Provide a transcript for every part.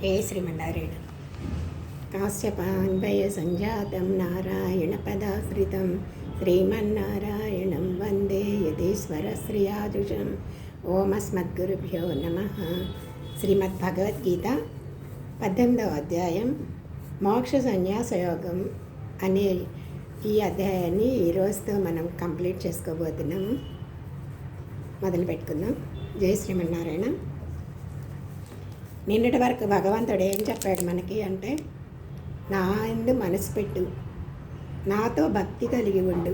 ఏ శ్రీమన్నారాయణ. కాశ్యపాన్వయ సంజాతం నారాయణపదాశ్రితం శ్రీమన్నారాయణం వందే యతీశ్వర శ్రీయాజుషం. ఓమస్మద్గురుభ్యో నమః. శ్రీమద్భగవద్గీత 18వ అధ్యాయం మోక్ష సన్యాసయోగం అనే ఈ అధ్యాయాన్ని ఈరోజుతో మనం కంప్లీట్ చేసుకోబోతున్నాము. మొదలు పెట్టుకుందాం. జై శ్రీమన్నారాయణ. నిన్నటి వరకు భగవంతుడు ఏం చెప్పాడు మనకి అంటే, నా యందు మనసు పెట్టు, నాతో భక్తి కలిగి ఉండు,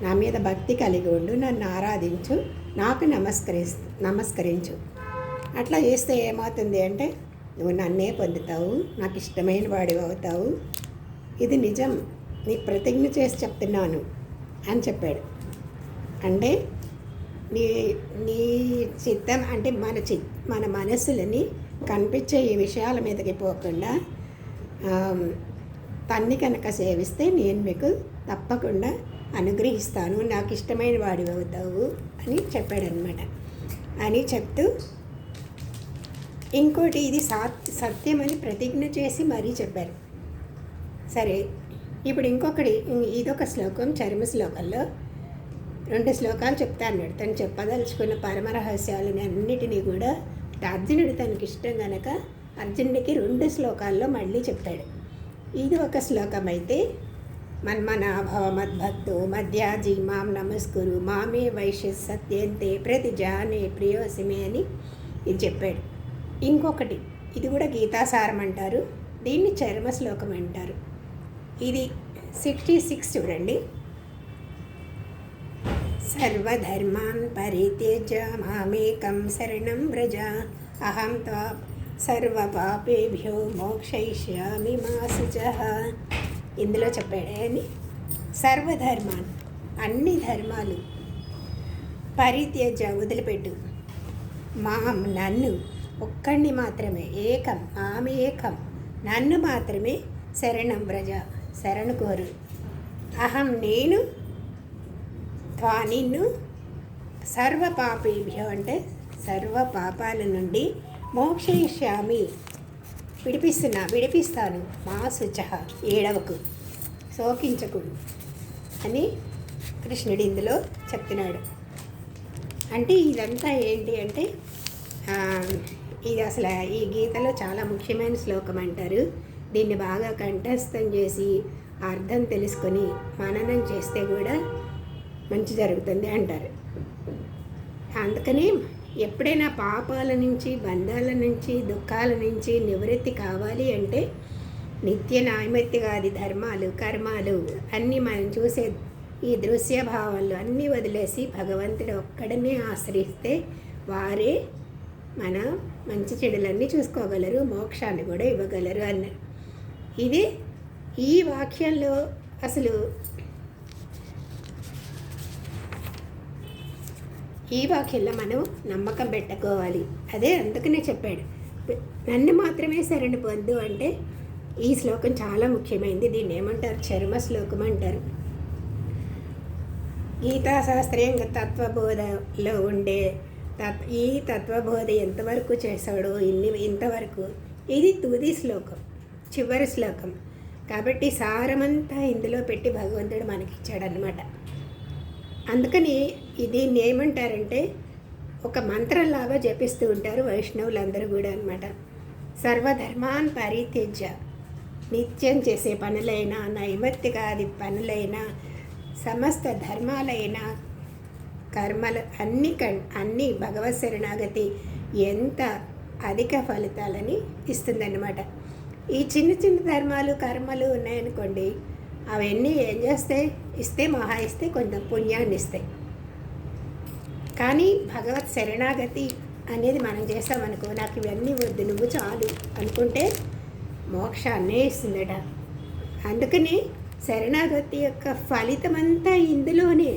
నా మీద భక్తి కలిగి ఉండు, నన్ను ఆరాధించు, నాకు నమస్కరించు. అట్లా చేస్తే ఏమవుతుంది అంటే, నువ్వు నన్నే పొందుతావు, నాకు ఇష్టమైన వాడివి అవుతావు, ఇది నిజం, నీకు ప్రతిజ్ఞ చేసి చెప్తున్నాను అని చెప్పాడు. అంటే నీ నీ చిత్తం అంటే మన మనసులని కనిపించే ఈ విషయాల మీదకి పోకుండా తన్ని కనుక సేవిస్తే నేను మీకు తప్పకుండా అనుగ్రహిస్తాను, నాకు ఇష్టమైన వాడివి అవుతావు అని చెప్పాడనమాట. అని చెప్తూ ఇంకోటి ఇది సత్యమని ప్రతిజ్ఞ చేసి మరీ చెప్పారు. సరే, ఇప్పుడు ఇదొక శ్లోకం, చరమ శ్లోకంలో 2 శ్లోకాలు చెప్తా అన్నాడు. తను చెప్పదలుచుకున్న పరమరహస్యాలని అన్నిటినీ కూడా అర్జునుడు తనకి ఇష్టం కనుక అర్జునుడికి 2 శ్లోకాల్లో మళ్ళీ చెప్తాడు. ఇది ఒక శ్లోకం అయితే, మన్మనాభవ మద్భక్తో మధ్యాజీ మాం నమస్కురు మామే వైశ్య సత్యంతే ప్రతిజానే ప్రియోసిమే అని ఇది చెప్పాడు. ఇంకొకటి, ఇది కూడా గీతాసారం అంటారు, దీన్ని చరమ శ్లోకం అంటారు. ఇది 66 చూడండి. సర్వధర్మాన్ పరిత్యజ్య మామేకం శరణం వ్రజ అహం త్వా సర్వపాపేభ్యో మోక్షయిష్యామి మా శుచః. ఇందులో చెప్పాడే అని, సర్వధర్మాన్ అన్ని ధర్మాలు పరిత్యజ్య వదిలిపెట్టు, మాం నన్ను ఒక్కడిని మాత్రమే, ఏకం ఆమె ఏకం నన్ను మాత్రమే శరణం వ్రజ శరణు కోరు, అహం నేను త్వా నిన్ను సర్వ పాపేభ్యో అంటే సర్వ పాపాల నుండి మోక్షయిష్యామి విడిపిస్తాను మా శుచః ఏడవకు శోకించకు అని కృష్ణుడు ఇందులో చెప్తున్నాడు. అంటే ఇదంతా ఏంటి అంటే, ఇది అసలు ఈ గీతలో చాలా ముఖ్యమైన శ్లోకం అంటారు. దీన్ని బాగా కంఠస్థం చేసి అర్థం తెలుసుకొని మననం చేస్తే కూడా మంచి జరుగుతుంది అంటారు. అందుకని ఎప్పుడైనా పాపాల నుంచి, బంధాల నుంచి, దుఃఖాల నుంచి నివృత్తి కావాలి అంటే నిత్య నైమిత్తికాది ధర్మాలు, కర్మాలు అన్నీ మనం చూసే ఈ దృశ్య భావాలు అన్నీ వదిలేసి భగవంతుడు ఒక్కడనే ఆశ్రయిస్తే వారే మన మంచి చెడులన్నీ చూసుకోగలరు, మోక్షాన్ని కూడా ఇవ్వగలరు అన్నారు. ఇది ఈ వాక్యంలో అసలు ఈ వాక్యంలో మనం నమ్మకం పెట్టుకోవాలి. అదే అందుకనే చెప్పాడు, నన్ను మాత్రమే శరణు పొందు అంటే ఈ శ్లోకం చాలా ముఖ్యమైనది. దీన్ని ఏమంటారు, చరమ శ్లోకం అంటారు. గీతాశాస్త్రీయంగా తత్వబోధలో ఉండే ఈ తత్వబోధ ఎంతవరకు చేశాడో ఇంతవరకు ఇది తుది శ్లోకం, చివరి శ్లోకం. కాబట్టి సారమంతా ఇందులో పెట్టి భగవంతుడు మనకిచ్చాడనమాట. అందుకని దీన్ని ఏమంటారంటే ఒక మంత్రంలాగా జపిస్తూ ఉంటారు వైష్ణవులందరూ కూడా అనమాట. సర్వధర్మాన్ పరిత్యజ్య, నిత్యం చేసే పనులైనా, నైమిత్తికాది పనులైనా, సమస్త ధర్మాలైనా, కర్మలు అన్నీ భగవత్ శరణాగతి ఎంత అధిక ఫలితాలని ఇస్తుందన్నమాట. ఈ చిన్న చిన్న ధర్మాలు, కర్మలు ఉన్నాయనుకోండి, అవన్నీ ఏం చేస్తాయి, మహా ఇస్తే కొంచెం పుణ్యాన్ని ఇస్తాయి. కానీ భగవత్ శరణాగతి అనేది మనం చేస్తామనుకో, నాకు ఇవన్నీ వద్దు, నువ్వు చాలు అనుకుంటే మోక్షాన్నే ఇస్తుందట. అందుకని శరణాగతి యొక్క ఫలితమంతా ఇందులోనే.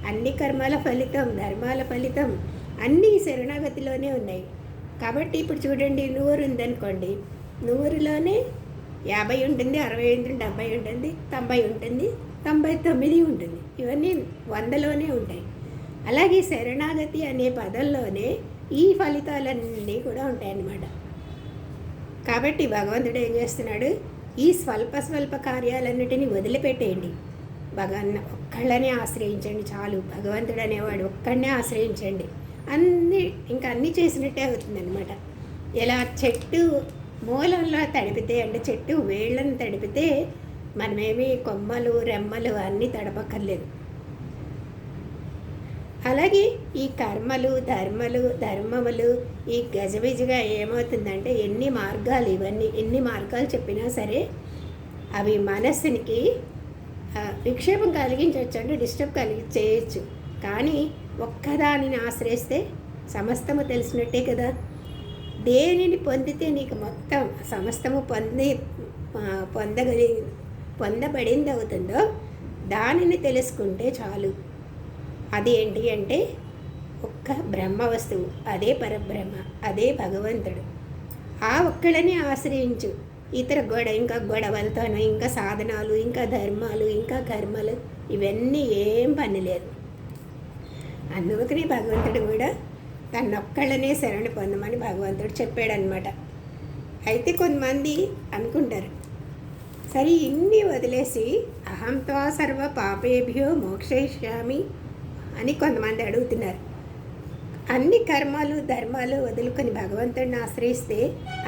అన్ని కర్మల ఫలితం, ధర్మాల ఫలితం అన్నీ శరణాగతిలోనే ఉన్నాయి. కాబట్టి ఇప్పుడు చూడండి, 100 ఉందనుకోండి, 100లోనే 50 ఉంటుంది, 60 ఉంటుంది, 70 ఉంటుంది, 90 ఉంటుంది, 99 ఉంటుంది. ఇవన్నీ 100లోనే ఉంటాయి. అలాగే శరణాగతి అనే పదంలోనే ఈ ఫలితాలన్నీ కూడా ఉంటాయన్నమాట. కాబట్టి భగవంతుడు ఏం చేస్తున్నాడు, ఈ స్వల్ప స్వల్ప కార్యాలన్నిటినీ వదిలిపెట్టేయండి. ఒక్కళ్ళనే ఆశ్రయించండి చాలు. భగవంతుడు అనేవాడు ఒక్కడనే ఆశ్రయించండి, అన్నీ చేసినట్టే అవుతుందన్నమాట. ఇలా చెట్టు మూలంలో తడిపితే, అంటే చెట్టు వేళ్ళను తడిపితే మనమేమి కొమ్మలు రెమ్మలు అన్నీ తడపక్కర్లేదు. అలాగే ఈ కర్మలు ధర్మములు ఈ గజబిజిగా ఏమవుతుందంటే ఎన్ని మార్గాలు చెప్పినా సరే అవి మనస్సునికి విక్షేపం కలిగించవచ్చు, అంటే డిస్టర్బ్ చేయొచ్చు. కానీ ఒక్కదానిని ఆశ్రయిస్తే సమస్తము తెలిసినట్టే కదా. దేనిని పొందితే నీకు మొత్తం సమస్తము పొందబడింది అవుతుందో దానిని తెలుసుకుంటే చాలు. అది ఏంటి అంటే ఒక్క బ్రహ్మ వస్తువు, అదే పరబ్రహ్మ, అదే భగవంతుడు. ఆ ఒక్కడని ఆశ్రయించు. ఇతర ఇంకా గొడవలతోనూ, ఇంకా సాధనాలు, ఇంకా ధర్మాలు, ఇంకా కర్మలు, ఇవన్నీ ఏం పని లేదు. అందుకని భగవంతుడు కూడా తన్నొక్కళ్ళనే శరణు పొందమని భగవంతుడు చెప్పాడనమాట. అయితే కొంతమంది అనుకుంటారు, సరే ఇన్ని వదిలేసి అహంత్వా సర్వ పాపేభ్యో మోక్షయిష్యామి అని కొంతమంది అడుగుతున్నారు. అన్ని కర్మాలు ధర్మాలు వదులుకొని భగవంతుడిని ఆశ్రయిస్తే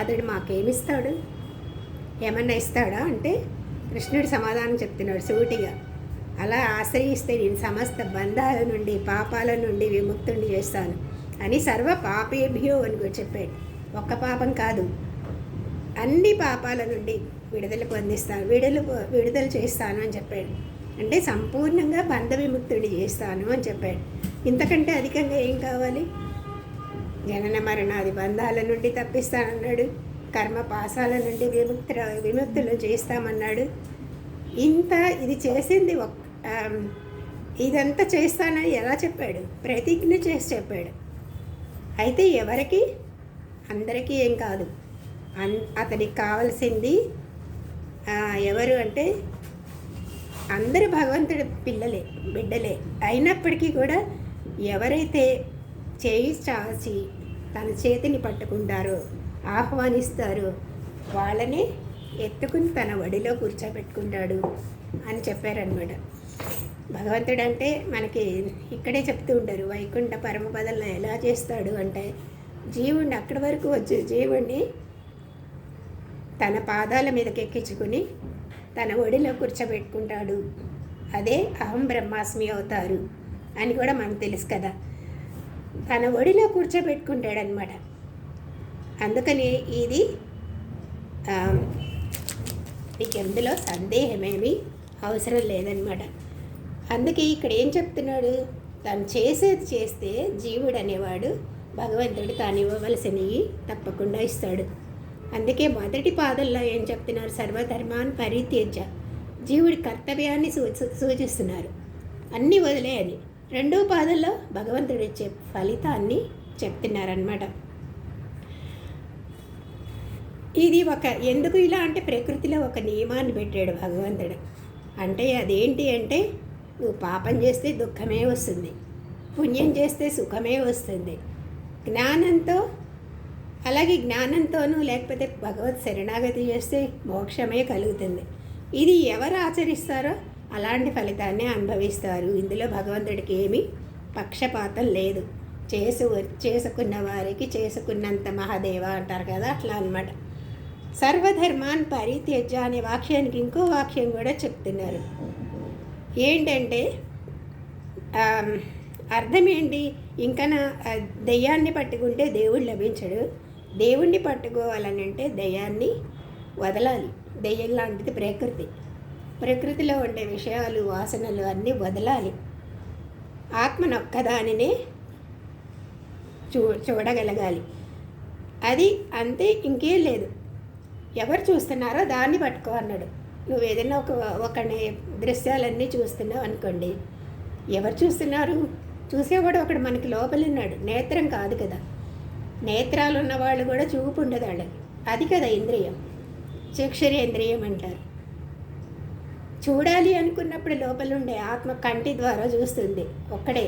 అతడు మాకేమిస్తాడు, ఏమన్నా ఇస్తాడా అంటే కృష్ణుడు సమాధానం చెప్తున్నాడు సూటిగా. అలా ఆశ్రయిస్తే నేను సమస్త బంధాల నుండి పాపాల నుండి విముక్తుడిని చేస్తాను అని సర్వ పాపేభ్యో అని కూడా చెప్పాడు. ఒక్క పాపం కాదు, అన్ని పాపాల నుండి విడుదల చేస్తాను అని చెప్పాడు. అంటే సంపూర్ణంగా బంధ విముక్తుడి చేస్తాను అని చెప్పాడు. ఇంతకంటే అధికంగా ఏం కావాలి? జనన మరణాది బంధాల నుండి తప్పిస్తానన్నాడు, కర్మ పాసాల నుండి విముక్తులు చేస్తామన్నాడు. ఇది చేసింది ఇదంతా చేస్తానని ఎలా చెప్పాడు? ప్రతిజ్ఞ చేసి చెప్పాడు. అయితే ఎవరికి? అందరికీ ఏం కాదు. అతనికి కావాల్సింది ఎవరు అంటే అందరూ భగవంతుడి బిడ్డలే అయినప్పటికీ కూడా ఎవరైతే చేయి చాచి తన చేతిని పట్టుకుంటారో, ఆహ్వానిస్తారో వాళ్ళని ఎత్తుకుని తన ఒడిలో కూర్చోబెట్టుకుంటాడు అని చెప్పారనమాట. భగవంతుడు అంటే మనకి ఇక్కడే చెప్తూ ఉంటారు, వైకుంఠ పరమపదంలో ఎలా చేస్తాడు అంటే జీవుడిని అక్కడి వరకు వచ్చి జీవుడిని తన పాదాల మీదకి ఎక్కించుకుని తన ఒడిలో కూర్చోబెట్టుకుంటాడు. అదే అహం బ్రహ్మాస్మి అవుతారు అని కూడా మనకు తెలుసు కదా. తన ఒడిలో కూర్చోబెట్టుకుంటాడనమాట. అందుకని ఇది నీకు ఎందులో సందేహమేమీ అవసరం లేదనమాట. అందుకే ఇక్కడ ఏం చెప్తున్నాడు, తను చేసేది చేస్తే జీవుడు అనేవాడు భగవంతుడు తాను ఇవ్వవలసినవి తప్పకుండా ఇస్తాడు. అందుకే మొదటి పాదంలో ఏం చెప్తున్నారు, సర్వధర్మాన్ని పరిత్యజ్య, జీవుడి కర్తవ్యాన్ని సూచిస్తున్నారు, అన్నీ వదిలేయని. రెండో పాదంలో భగవంతుడు ఇచ్చే ఫలితాన్ని చెప్తున్నారనమాట. ఇది ఎందుకు ఇలా అంటే ప్రకృతిలో ఒక నియమాన్ని పెట్టాడు భగవంతుడు. అంటే అదేంటి అంటే నువ్వు పాపం చేస్తే దుఃఖమే వస్తుంది, పుణ్యం చేస్తే సుఖమే వస్తుంది. జ్ఞానంతోనూ లేకపోతే భగవత్ శరణాగతి చేస్తే మోక్షమే కలుగుతుంది. ఇది ఎవరు ఆచరిస్తారో అలాంటి ఫలితాన్ని అనుభవిస్తారు. ఇందులో భగవంతుడికి ఏమీ పక్షపాతం లేదు. చేసుకున్న వారికి చేసుకున్నంత మహాదేవ అంటారు కదా, అట్లా అన్నమాట. సర్వధర్మాన్ పరిత్యజ్య అనే వాక్యానికి ఇంకో వాక్యం కూడా చెప్తున్నారు. ఏంటంటే అర్థం ఏంటి, ఇంకా దెయ్యాన్ని పట్టుకుంటే దేవుడు లభించడు. దేవుణ్ణి పట్టుకోవాలని అంటే దెయ్యాన్ని వదలాలి. దెయ్యం లాంటిది ప్రకృతిలో ఉండే విషయాలు వాసనలు అన్నీ వదలాలి. ఆత్మనొక్కదానినే చూడగలగాలి. అది అంతే, ఇంకేం లేదు. ఎవరు చూస్తున్నారో దాన్ని పట్టుకో అన్నాడు. నువ్వు ఏదైనా ఒకని దృశ్యాలన్నీ చూస్తున్నావు అనుకోండి, ఎవరు చూస్తున్నారు? చూసేవాడు ఒకడు మనకి లోపలున్నాడు, నేత్రం కాదు కదా. నేత్రాలు ఉన్నవాళ్ళు కూడా చూపు ఉండదు వాళ్ళకి, అది కదా ఇంద్రియం, చక్షురేంద్రియం అంటారు. చూడాలి అనుకున్నప్పుడు లోపలుండే ఆత్మ కంటి ద్వారా చూస్తుంది ఒక్కడే.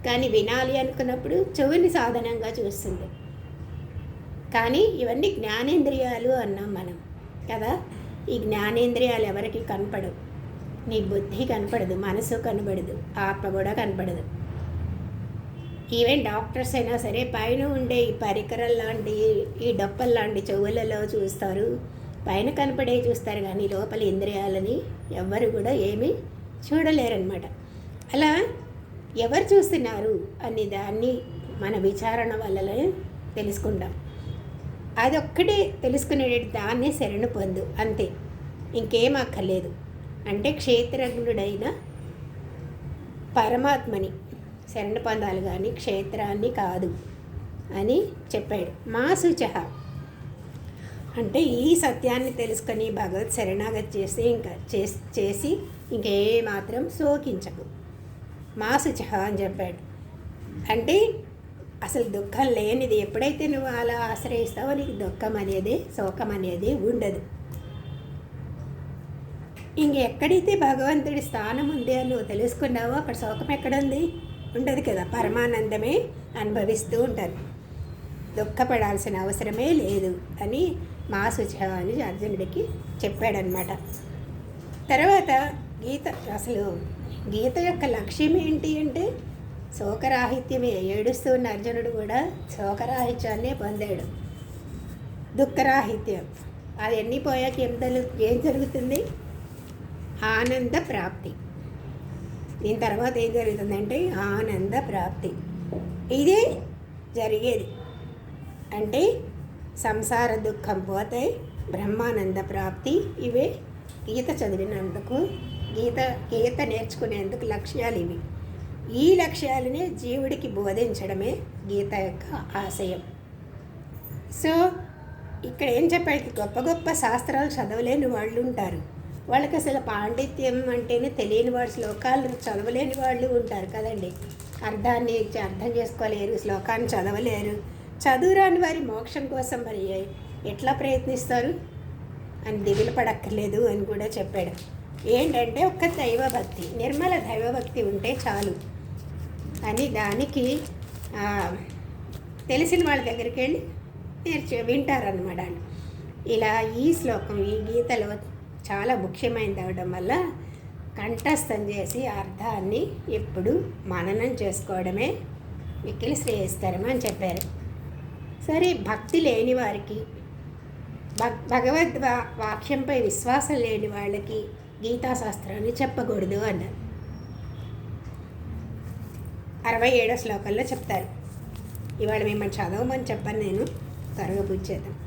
కానీ వినాలి అనుకున్నప్పుడు చెవిని సాధనంగా చూస్తుంది. కానీ ఇవన్నీ జ్ఞానేంద్రియాలు అన్నాం మనం కదా. ఈ జ్ఞానేంద్రియాలు ఎవరికి కనపడవు. నీ బుద్ధి కనపడదు, మనసు కనపడదు, ఆత్మ కూడా కనపడదు. ఈవెన్ డాక్టర్స్ అయినా సరే పైన ఉండే ఈ పరికరాలు లాంటి ఈ డొప్పలు లాంటి చెవులలో చూస్తారు, పైన కనపడే చూస్తారు, కానీ లోపల ఇంద్రియాలని ఎవ్వరు కూడా ఏమీ చూడలేరన్నమాట. అలా ఎవరు చూస్తున్నారు అనే దాన్ని మన విచారణ వల్లనే తెలుసుకుంటాం. అదొక్కటే తెలుసుకునే దాన్నే శరణు పొందు, అంతే, ఇంకేం అక్కర్లేదు. అంటే క్షేత్రజ్ఞుడైన పరమాత్మని శరణు పొందాలి కానీ క్షేత్రాన్ని కాదు అని చెప్పాడు. మా శుచః అంటే ఈ సత్యాన్ని తెలుసుకొని భగవత్ శరణాగతి చేసి చేసి ఇంకే మాత్రం శోకించకు. మా శుచః అని చెప్పాడు. అంటే అసలు దుఃఖం లేనిది ఎప్పుడైతే నువ్వు అలా ఆశ్రయిస్తావో నీకు దుఃఖం అనేది, శోకం అనేది ఉండదు. ఇంకెక్కడైతే భగవంతుడి స్థానం ఉంది అని నువ్వు తెలుసుకున్నావో అక్కడ శోకం ఎక్కడుంది? ఉండదు కదా. పరమానందమే అనుభవిస్తూ ఉంటారు. దుఃఖపడాల్సిన అవసరమే లేదు అని మా శుచః అని అర్జునుడికి చెప్పాడనమాట. తర్వాత అసలు గీత యొక్క లక్ష్యం ఏంటి అంటే శోకరాహిత్యమే. ఏడుస్తూ ఉన్న అర్జునుడు కూడా శోకరాహిత్యాన్నే పొందాడు, దుఃఖరాహిత్యం. అది ఎన్ని పోయాక ఏం జరుగుతుంది? ఆనంద ప్రాప్తి. దీని తర్వాత ఏం జరుగుతుందంటే ఆనంద ప్రాప్తి. ఇదే జరిగేది. అంటే సంసార దుఃఖం పోతే బ్రహ్మానంద ప్రాప్తి. ఇవే గీత చదివినందుకు, గీత నేర్చుకునేందుకు లక్ష్యాలు ఇవి. ఈ లక్ష్యాలనే జీవుడికి బోధించడమే గీత యొక్క ఆశయం. సో ఇక్కడ ఏం చెప్పాడు? గొప్ప గొప్ప శాస్త్రాలు చదవలేని వాళ్ళు ఉంటారు. వాళ్ళకి అసలు పాండిత్యం అంటేనే తెలియని వాడు, శ్లోకాలు చదవలేని వాళ్ళు ఉంటారు కదండి. అర్థాన్ని అర్థం చేసుకోలేరు, శ్లోకాన్ని చదవలేరు. చదువురాని వారి మోక్షం కోసం మరి ఎట్లా ప్రయత్నిస్తారు అని దిగులు పడక్కర్లేదు అని కూడా చెప్పాడు. ఏంటంటే ఒక్క దైవభక్తి, నిర్మల దైవభక్తి ఉంటే చాలు అని దానికి తెలిసిన వాళ్ళ దగ్గరికి వెళ్ళి వింటారన్నమాట. ఇలా ఈ శ్లోకం ఈ గీతలో చాలా ముఖ్యమైనది అవడం వల్ల కంఠస్థం చేసి అర్థాన్ని ఎప్పుడు మననం చేసుకోవడమే మిక్కిలి శ్రేయస్కరం అని చెప్పారు. సరే, భక్తి లేని వారికి, భగవద్ వాక్యంపై విశ్వాసం లేని వాళ్ళకి గీతాశాస్త్రాన్ని చెప్పకూడదు అన్నారు. 67వ శ్లోకంలో చెప్తారు. ఇవాళ మిమ్మల్ని చదవమని చెప్పాను నేను, త్వరగా పూజ చేద్దాం.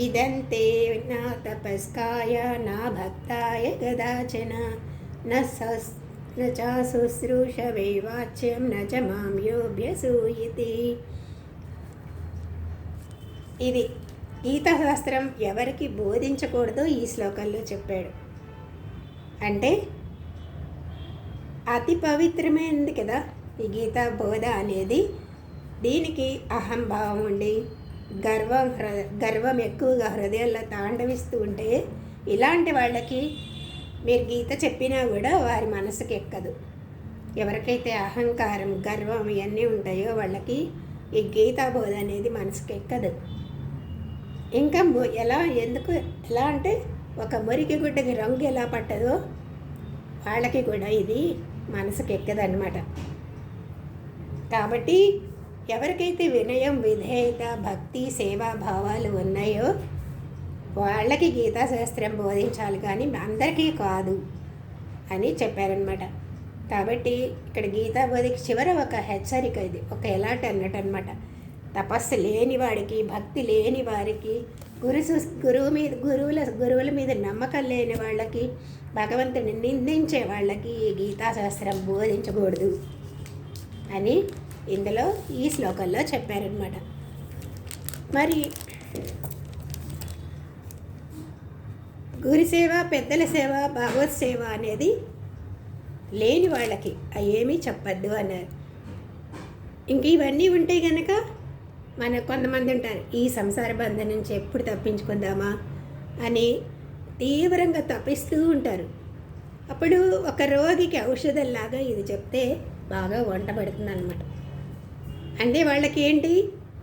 ఇదంతే నా తపస్కాయ నా భక్తాయ గదాచన న శుశ్రూషవే వాచ్యం న చ మాం యోభ్యసూయితి. ఇది గీతాశాస్త్రం ఎవరికి బోధించకూడదో ఈ శ్లోకంలో చెప్పాడు. అంటే అతి పవిత్రమైనది కదా ఈ గీతా బోధ అనేది. దీనికి అహంభావం ఉండి గర్వం ఎక్కువగా హృదయంలో తాండవిస్తూ ఉంటే ఇలాంటి వాళ్ళకి మీరు గీత చెప్పినా కూడా వారి మనసుకి ఎక్కదు. ఎవరికైతే అహంకారం, గర్వం ఇవన్నీ ఉంటాయో వాళ్ళకి ఈ గీతా బోధ అనేది మనసుకి ఎక్కదు. ఇంకా ఎలా అంటే ఒక మురికి గుడ్డకి రంగు ఎలా పట్టదో వాళ్ళకి కూడా ఇది మనసుకి ఎక్కదన్నమాట. కాబట్టి ఎవరికైతే వినయం, విధేయత, భక్తి, సేవాభావాలు ఉన్నాయో వాళ్ళకి గీతాశాస్త్రం బోధించాలి, కానీ అందరికీ కాదు అని చెప్పారనమాట. కాబట్టి ఇక్కడ గీతా బోధికి చివర ఒక హెచ్చరిక, ఇది ఒక ఎలాంటి అన్నట్టు అనమాట. తపస్సు లేని వాడికి, భక్తి లేని వారికి, గురువుల మీద నమ్మకం లేని వాళ్ళకి, భగవంతుని నిందించే వాళ్ళకి ఈ గీతాశాస్త్రం బోధించకూడదు అని ఇందులో ఈ శ్లోకంలో చెప్పారనమాట. మరి గురుసేవ, పెద్దల సేవ, భగవత్ సేవ అనేది లేని వాళ్ళకి అవేమీ చెప్పద్దు అన్నారు. ఇంక ఇవన్నీ ఉంటే కనుక కొంతమంది ఉంటారు, ఈ సంసార బంధం నుంచి ఎప్పుడు తప్పించుకుందామా అని తీవ్రంగా తప్పిస్తూ ఉంటారు. అప్పుడు ఒక రోగికి ఔషధంలాగా ఇది చెప్తే బాగా వంట పడుతుంది అనమాట. అంటే వాళ్ళకి ఏంటి,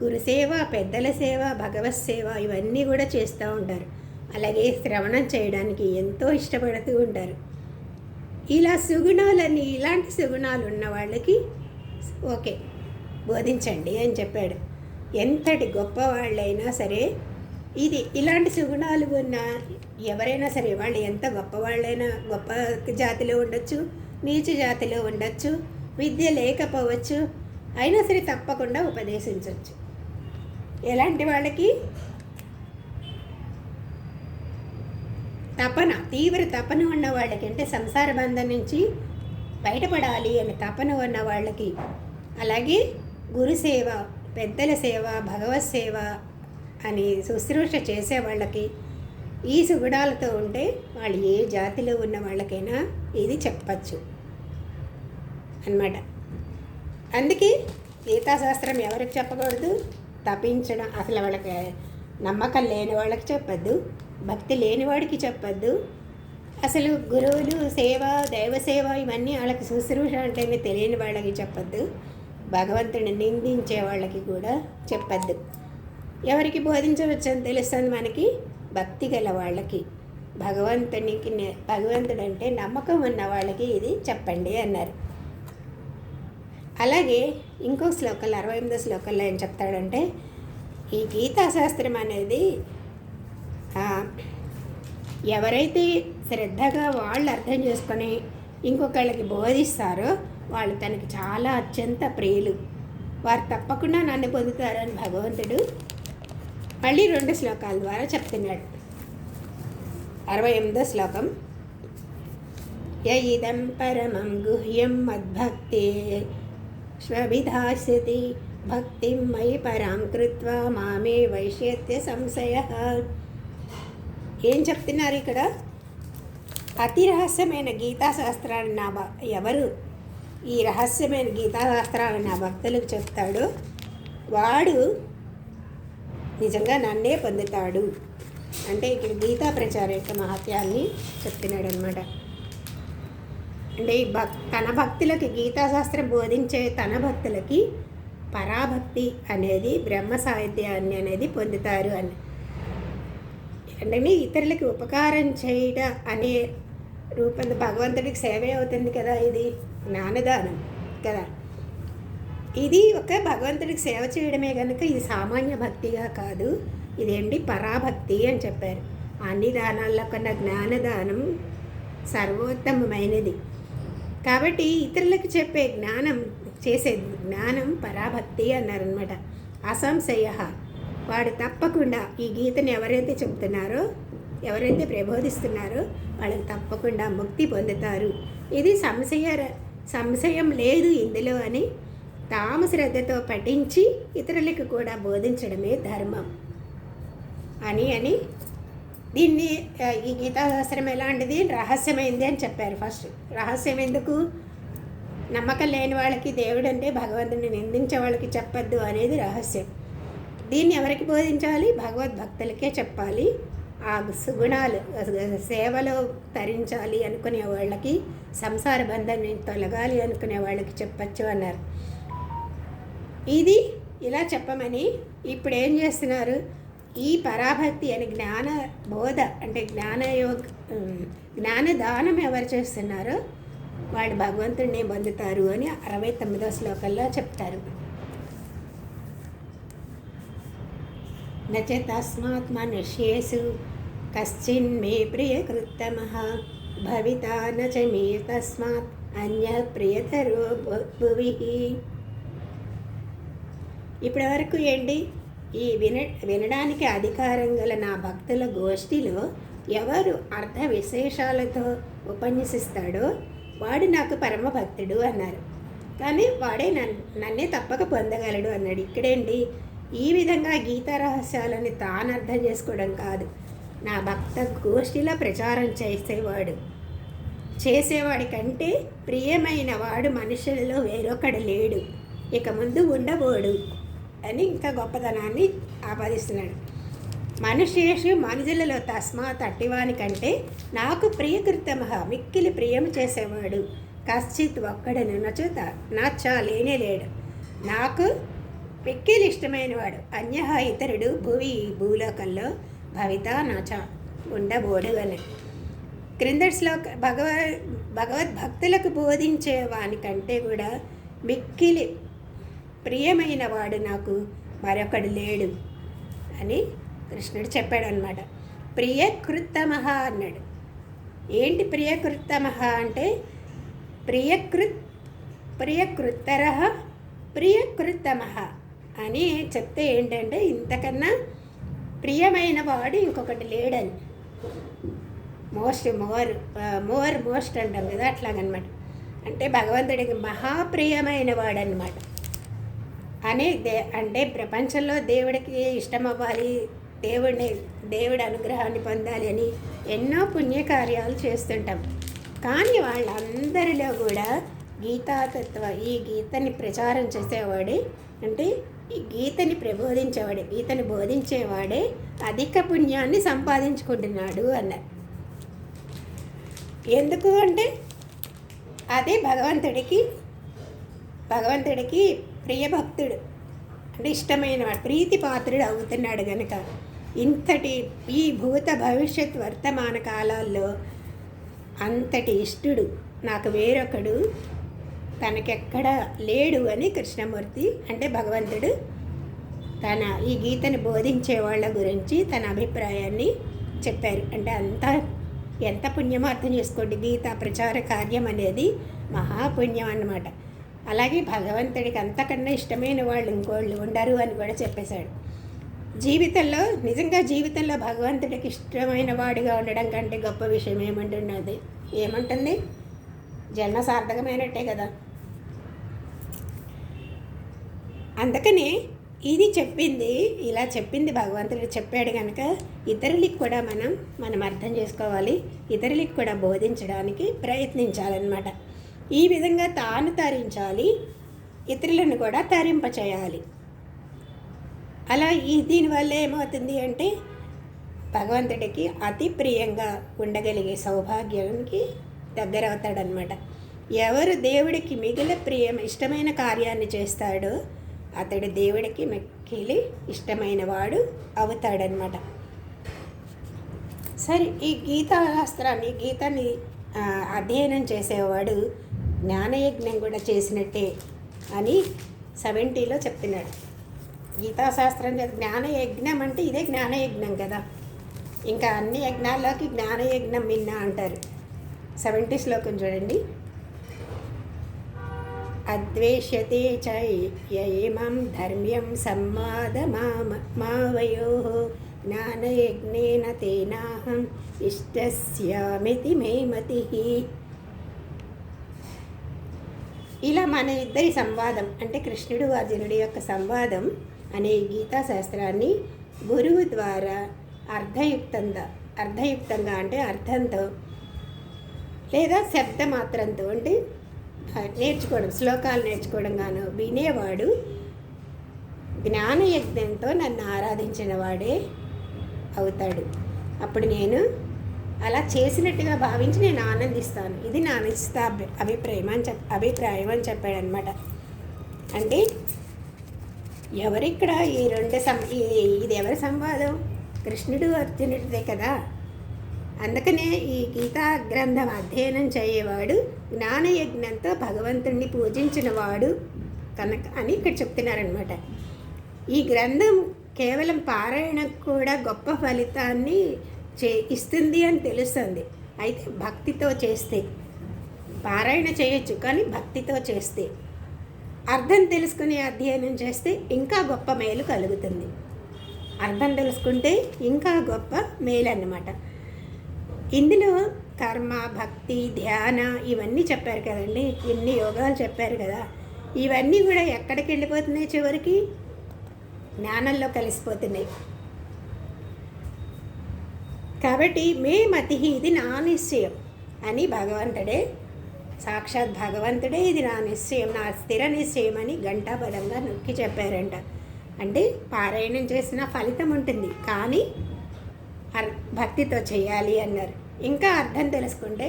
గురుసేవ, పెద్దల సేవ, భగవత్ సేవ ఇవన్నీ కూడా చేస్తూ ఉంటారు. అలాగే శ్రవణం చేయడానికి ఎంతో ఇష్టపడుతూ ఉంటారు. ఇలా సుగుణాలని, ఇలాంటి సుగుణాలు ఉన్న వాళ్ళకి ఓకే బోధించండి అని చెప్పాడు. ఎంతటి గొప్పవాళ్ళైనా సరే, ఇది ఇలాంటి సుగుణాలు ఉన్న ఎవరైనా సరే, వాళ్ళు ఎంత గొప్పవాళ్ళైనా, గొప్ప జాతిలో ఉండొచ్చు, నీచ జాతిలో ఉండొచ్చు, విద్య లేకపోవచ్చు, అయినా సరే తప్పకుండా ఉపదేశించవచ్చు. ఎలాంటి వాళ్ళకి? తపన, తీవ్ర తపన ఉన్న వాళ్ళకి, అంటే సంసార బంధం నుంచి బయటపడాలి అని తపన ఉన్న వాళ్ళకి, అలాగే గురుసేవ, పెద్దల సేవ, భగవత్ సేవ అని శుశ్రూష చేసే వాళ్ళకి ఈ సుగుణాలతో ఉంటే వాళ్ళు ఏ జాతిలో ఉన్న వాళ్ళకైనా ఇది చెప్పచ్చు అన్నమాట. అందుకే గీతాశాస్త్రం ఎవరికి చెప్పకూడదు? తపించడం, అసలు వాళ్ళకి నమ్మకం లేని వాళ్ళకి చెప్పద్దు, భక్తి లేనివాడికి చెప్పద్దు, అసలు గురువులు సేవ, దైవసేవ ఇవన్నీ వాళ్ళకి శుశ్రూష అంటేనే తెలియని వాళ్ళకి చెప్పద్దు, భగవంతుడిని నిందించే వాళ్ళకి కూడా చెప్పద్దు. ఎవరికి బోధించవచ్చని తెలుస్తుంది మనకి? భక్తి గల వాళ్ళకి, భగవంతుడు అంటే నమ్మకం ఉన్న వాళ్ళకి ఇది చెప్పండి అన్నారు. అలాగే ఇంకో శ్లోకంలో, 68వ శ్లోకంలో ఏం చెప్తాడంటే, ఈ గీతాశాస్త్రం అనేది ఎవరైతే శ్రద్ధగా వాళ్ళు అర్థం చేసుకొని ఇంకొకళ్ళకి బోధిస్తారో వాళ్ళు తనకి చాలా అత్యంత ప్రియులు, వారు తప్పకుండా నన్ను పొందుతారని భగవంతుడు మళ్ళీ 2 శ్లోకాల ద్వారా చెప్తున్నాడు. 68వ శ్లోకం, యయిదం పరమం గుహ్యం మద్భక్తే శ్వభిధాస్యతి భక్తిం మయి పరాం కృత్వా మామే వైష్యత్య సంశయః. ఏం చెప్తున్నారు ఇక్కడ? అతి రహస్యమైన గీతాశాస్త్రాన్ని ఎవరు ఈ రహస్యమైన గీతాశాస్త్రాలను నా భక్తులకు చెప్తాడో వాడు నిజంగా నన్నే పొందుతాడు. అంటే ఇక్కడ గీతా ప్రచారం యొక్క మహత్యాన్ని చెప్తున్నాడు అనమాట. అంటే ఈ తన భక్తులకి, గీతాశాస్త్రం బోధించే తన భక్తులకి పరాభక్తి అనేది, బ్రహ్మ సాహిత్యాన్ని అనేది పొందుతారు అని. అంటే ఇతరులకి ఉపకారం చేయడం అనే రూపంలో భగవంతుడికి సేవే అవుతుంది కదా, ఇది జ్ఞానదానం కదా. ఇది ఒక భగవంతుడికి సేవ చేయడమే కనుక ఇది సామాన్య భక్తిగా కాదు, ఇదేంటి పరాభక్తి అని చెప్పారు. అన్ని దానాల్లో కన్నా జ్ఞానదానం సర్వోత్తమమైనది. కాబట్టి ఇతరులకు చెప్పే జ్ఞానం, చేసే జ్ఞానం పరాభక్తి అన్నారనమాట. అసంశయ, వాడు తప్పకుండా ఈ గీతను ఎవరైతే చెబుతున్నారో, ఎవరైతే ప్రబోధిస్తున్నారో వాళ్ళకి తప్పకుండా ముక్తి పొందుతారు. ఇది సంశయం లేదు ఇందులో అని తాము శ్రద్ధతో పఠించి ఇతరులకు కూడా బోధించడమే ధర్మం అని దీన్ని, ఈ గీతాశాస్త్రం ఎలాంటిది, రహస్యమైంది అని చెప్పారు. ఫస్ట్ రహస్యం ఎందుకు? నమ్మకం లేని వాళ్ళకి, దేవుడు అంటే భగవంతుడిని నిందించే వాళ్ళకి చెప్పద్దు అనేది రహస్యం. దీన్ని ఎవరికి బోధించాలి? భగవద్భక్తులకే చెప్పాలి. ఆ సుగుణాలు సేవలో తరించాలి అనుకునే వాళ్ళకి, సంసార బంధం నుంచి తొలగాలి అనుకునే వాళ్ళకి చెప్పచ్చు అన్నారు. ఇది ఇలా చెప్పమని ఇప్పుడు ఏం చేస్తున్నారు? ఈ పరాభక్తి అని జ్ఞాన బోధ, అంటే జ్ఞానదానం ఎవరు చేస్తున్నారో వాళ్ళు భగవంతుడిని పొందుతారు అని 69వ శ్లోకంలో చెప్తారు. నచ తస్మాత్ మనుష్యేషు కశ్చిన్ మే ప్రియకృత్తమః భవితా నచ మే తస్మాత్ అన్యః ప్రియతరో భువి. ఇప్పటివరకు ఏంటి? ఈ వినడానికి అధికారం గల నా భక్తుల గోష్ఠిలో ఎవరు అర్థ విశేషాలతో ఉపన్యసిస్తాడో వాడు నాకు పరమ భక్తుడు అన్నారు. కానీ వాడే నన్నే తప్పక పొందగలడు అన్నాడు. ఇక్కడేంటి? ఈ విధంగా గీతా రహస్యాలని తాను అర్థం చేసుకోవడం కాదు, నా భక్త గోష్ఠిలో ప్రచారం చేసేవాడి కంటే ప్రియమైన వాడు మనుషులలో వేరొకడు లేడు, ఇక ముందు ఉండబోడు అని ఇంకా గొప్పతనాన్ని ఆపాదిస్తున్నాడు. మనుష్యేషు, మనుషులలో తస్మాత్ అట్టివాని కంటే నాకు ప్రియకృతమః, మిక్కిలి ప్రియం చేసేవాడు కశ్చిత్ ఒక్కడను నచ్చుత నాచా లేనే లేడు. నాకు మిక్కిలి ఇష్టమైనవాడు అన్య ఇతరుడు భూవి భూలోకంలో భవిత నాచా ఉండబోడు అని. క్రిందటి శ్లోక భగవద్భక్తులకు బోధించే వానికంటే కూడా మిక్కిలి ప్రియమైన వాడు నాకు మరొకడు లేడు అని కృష్ణుడు చెప్పాడు అనమాట. ప్రియకృత్తమః అన్నాడు. ఏంటి ప్రియకృత్తమః అంటే ప్రియకృత్తరః ప్రియకృత్తమః అని చెప్తే ఏంటంటే ఇంతకన్నా ప్రియమైన వాడు ఇంకొకటి లేడని. మోస్ట్ అంటాం కదా, అట్లాగనమాట. అంటే భగవంతుడికి మహాప్రియమైన వాడనమాట. అంటే ప్రపంచంలో దేవుడికి ఇష్టం అవ్వాలి, దేవుడి అనుగ్రహాన్ని పొందాలి అని ఎన్నో పుణ్యకార్యాలు చేస్తుంటాం. కానీ వాళ్ళందరిలో కూడా గీతాతత్వ ఈ గీతని ప్రచారం చేసేవాడే, అంటే ఈ గీతని ప్రబోధించేవాడే, గీతని బోధించేవాడే అధిక పుణ్యాన్ని సంపాదించుకుంటున్నాడు అన్నారు. ఎందుకు అంటే అదే భగవంతుడికి ప్రియభక్తుడు, అంటే ఇష్టమైన వాడు, ప్రీతిపాత్రుడు అవుతున్నాడు కనుక ఇంతటి ఈ భూత భవిష్యత్ వర్తమాన కాలాల్లో అంతటి ఇష్టుడు నాకు వేరొకడు తనకెక్కడ లేడు అని కృష్ణమూర్తి అంటే భగవంతుడు తన ఈ గీతను బోధించే వాళ్ళ గురించి తన అభిప్రాయాన్ని చెప్పారు. అంటే ఎంత పుణ్యమో అర్థం చేసుకోండి. గీతా ప్రచార కార్యం అనేది మహాపుణ్యం అన్నమాట. అలాగే భగవంతుడికి అంతకన్నా ఇష్టమైన వాళ్ళు ఇంకోళ్ళు ఉండరు అని కూడా చెప్పేశాడు. జీవితంలో భగవంతుడికి ఇష్టమైన వాడిగా ఉండడం కంటే గొప్ప విషయం ఏముంటుంది? జన్మ సార్థకమైనట్టే కదా. అందుకనే ఇలా చెప్పింది భగవంతుడు చెప్పాడు కనుక ఇతరులకి కూడా మనం అర్థం చేసుకోవాలి, ఇతరులకి కూడా బోధించడానికి ప్రయత్నించాలన్నమాట. ఈ విధంగా తాను తరించాలి, ఇతరులను కూడా తరింపచేయాలి. అలా దీనివల్ల ఏమవుతుంది అంటే భగవంతుడికి అతి ప్రియంగా ఉండగలిగే సౌభాగ్యానికి దగ్గరవుతాడనమాట. ఎవరు దేవుడికి ఇష్టమైన కార్యాన్ని చేస్తాడో అతడు దేవుడికి మిక్కిలి ఇష్టమైన వాడు అవుతాడనమాట. సరే, ఈ గీతని అధ్యయనం చేసేవాడు జ్ఞానయజ్ఞం కూడా చేసినట్టే అని 70లో చెప్తున్నాడు. గీతాశాస్త్రం జ్ఞానయజ్ఞం అంటే ఇదే జ్ఞానయజ్ఞం కదా. ఇంకా అన్ని యజ్ఞాల్లోకి జ్ఞానయజ్ఞం మిన్న అంటారు. 70 శ్లోకం చూడండి. అద్వేష్యతే చ యమం ధర్మ్యం సంవాదమావయోః జ్ఞానయజ్ఞేన తేనాహం ఇష్టస్యామితి మే మతిః. ఇలా మన ఇద్దరి సంవాదం అంటే కృష్ణుడు అర్జునుడి యొక్క సంవాదం అనే గీతాశాస్త్రాన్ని గురువు ద్వారా అర్థయుక్తంగా అంటే అర్థంతో లేదా శబ్దమాత్రంతో అంటే నేర్చుకోవడం, శ్లోకాలు నేర్చుకోవడం గాను వినేవాడు జ్ఞానయజ్ఞంతో నన్ను ఆరాధించిన వాడే అవుతాడు. అప్పుడు నేను అలా చేసినట్టుగా భావించి నేను ఆనందిస్తాను. ఇది నా నిశ్చిత అభిప్రాయం అని చెప్పాడనమాట. అంటే ఎవరిక్కడ ఇది ఎవరి సంవాదం? కృష్ణుడు అర్జునుడిదే కదా. అందుకనే ఈ గీతా గ్రంథం అధ్యయనం చేయవాడు జ్ఞానయజ్ఞంతో భగవంతుణ్ణి పూజించిన వాడు కనుక అని ఇక్కడ చెప్తున్నారనమాట. ఈ గ్రంథం కేవలం పారాయణకు కూడా గొప్ప ఫలితాన్ని ఇస్తుంది అని తెలుస్తుంది. అయితే భక్తితో చేస్తే పారాయణ చేయొచ్చు, కానీ భక్తితో చేస్తే అర్థం తెలుసుకుని అధ్యయనం చేస్తే ఇంకా గొప్ప మేలు కలుగుతుంది. అర్థం తెలుసుకుంటే ఇంకా గొప్ప మేలు అన్నమాట. ఇందులో కర్మ, భక్తి, ధ్యాన ఇవన్నీ చెప్పారు కదండి. ఇన్ని యోగాలు చెప్పారు కదా. ఇవన్నీ కూడా ఎక్కడికి వెళ్ళిపోతున్నాయి? చివరికి జ్ఞానంలో కలిసిపోతున్నాయి. కాబట్టి మే మతి, ఇది నా నిశ్చయం అని భగవంతుడే, సాక్షాత్ భగవంతుడే ఇది నా నిశ్చయం, నా స్థిర నిశ్చయం అని ఘంటాపదంగా నొక్కి చెప్పారంట. అంటే పారాయణం చేసిన ఫలితం ఉంటుంది, కానీ భక్తితో చేయాలి అన్నారు. ఇంకా అర్థం తెలుసుకుంటే